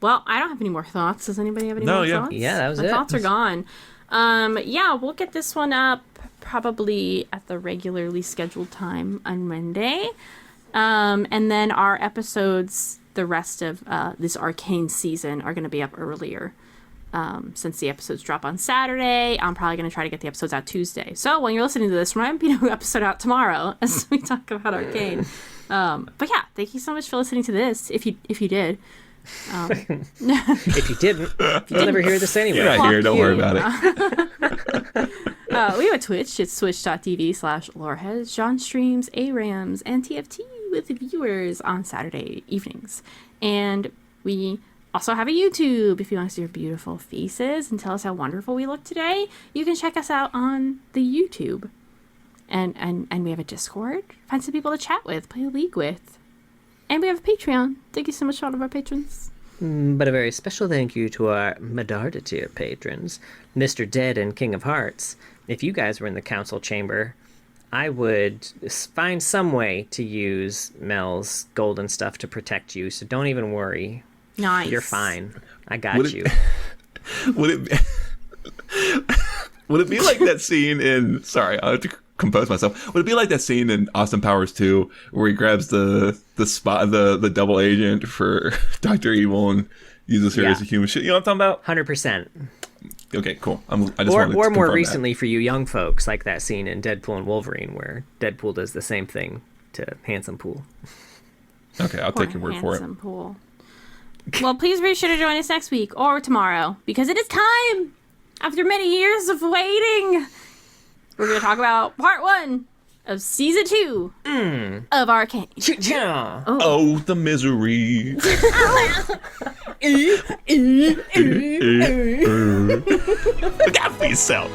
Well, I don't have any more thoughts. Does anybody have any No, more yeah. thoughts? Yeah, that was My it. thoughts are gone. Yeah, we'll get this one up probably at the regularly scheduled time on Monday. And then our episodes, the rest of this Arcane season, are going to be up earlier. Since the episodes drop on Saturday, I'm probably going to try to get the episodes out Tuesday. So when you're listening to this, remind me to episode out tomorrow as we talk about Arcane. But yeah, thank you so much for listening to this. If you did, If you didn't, you'll never hear this anyway. You're not here. Don't worry about it. We have a Twitch. It's twitch.tv/loreheads. John streams ARAMs and TFT with viewers on Saturday evenings. And we also have a YouTube. If you want to see our beautiful faces and tell us how wonderful we look today, you can check us out on the YouTube. And we have a Discord. Find some people to chat with, play a league with. And we have a Patreon. Thank you so much to all of our patrons. But a very special thank you to our Medarda tier patrons, Mr. Dead and King of Hearts. If you guys were in the council chamber, I would find some way to use Mel's golden stuff to protect you, so don't even worry. Nice. You're fine. I got you. Would it be like that scene in... Sorry, I have to compose myself. Would it be like that scene in Austin Powers 2 where he grabs the double agent for Dr. Evil and uses her as a human shit? You know what I'm talking about? 100%. Okay, cool. I just wanted to or more confirm recently for you young folks, like that scene in Deadpool and Wolverine where Deadpool does the same thing to Handsome Pool. that. Okay, I'll take your word for it. Handsome Pool. Well, please be sure to join us next week or tomorrow, because it is time, after many years of waiting. We're going to talk about part 1 of season 2 of Arcane. Oh, the misery. Look out for yourself.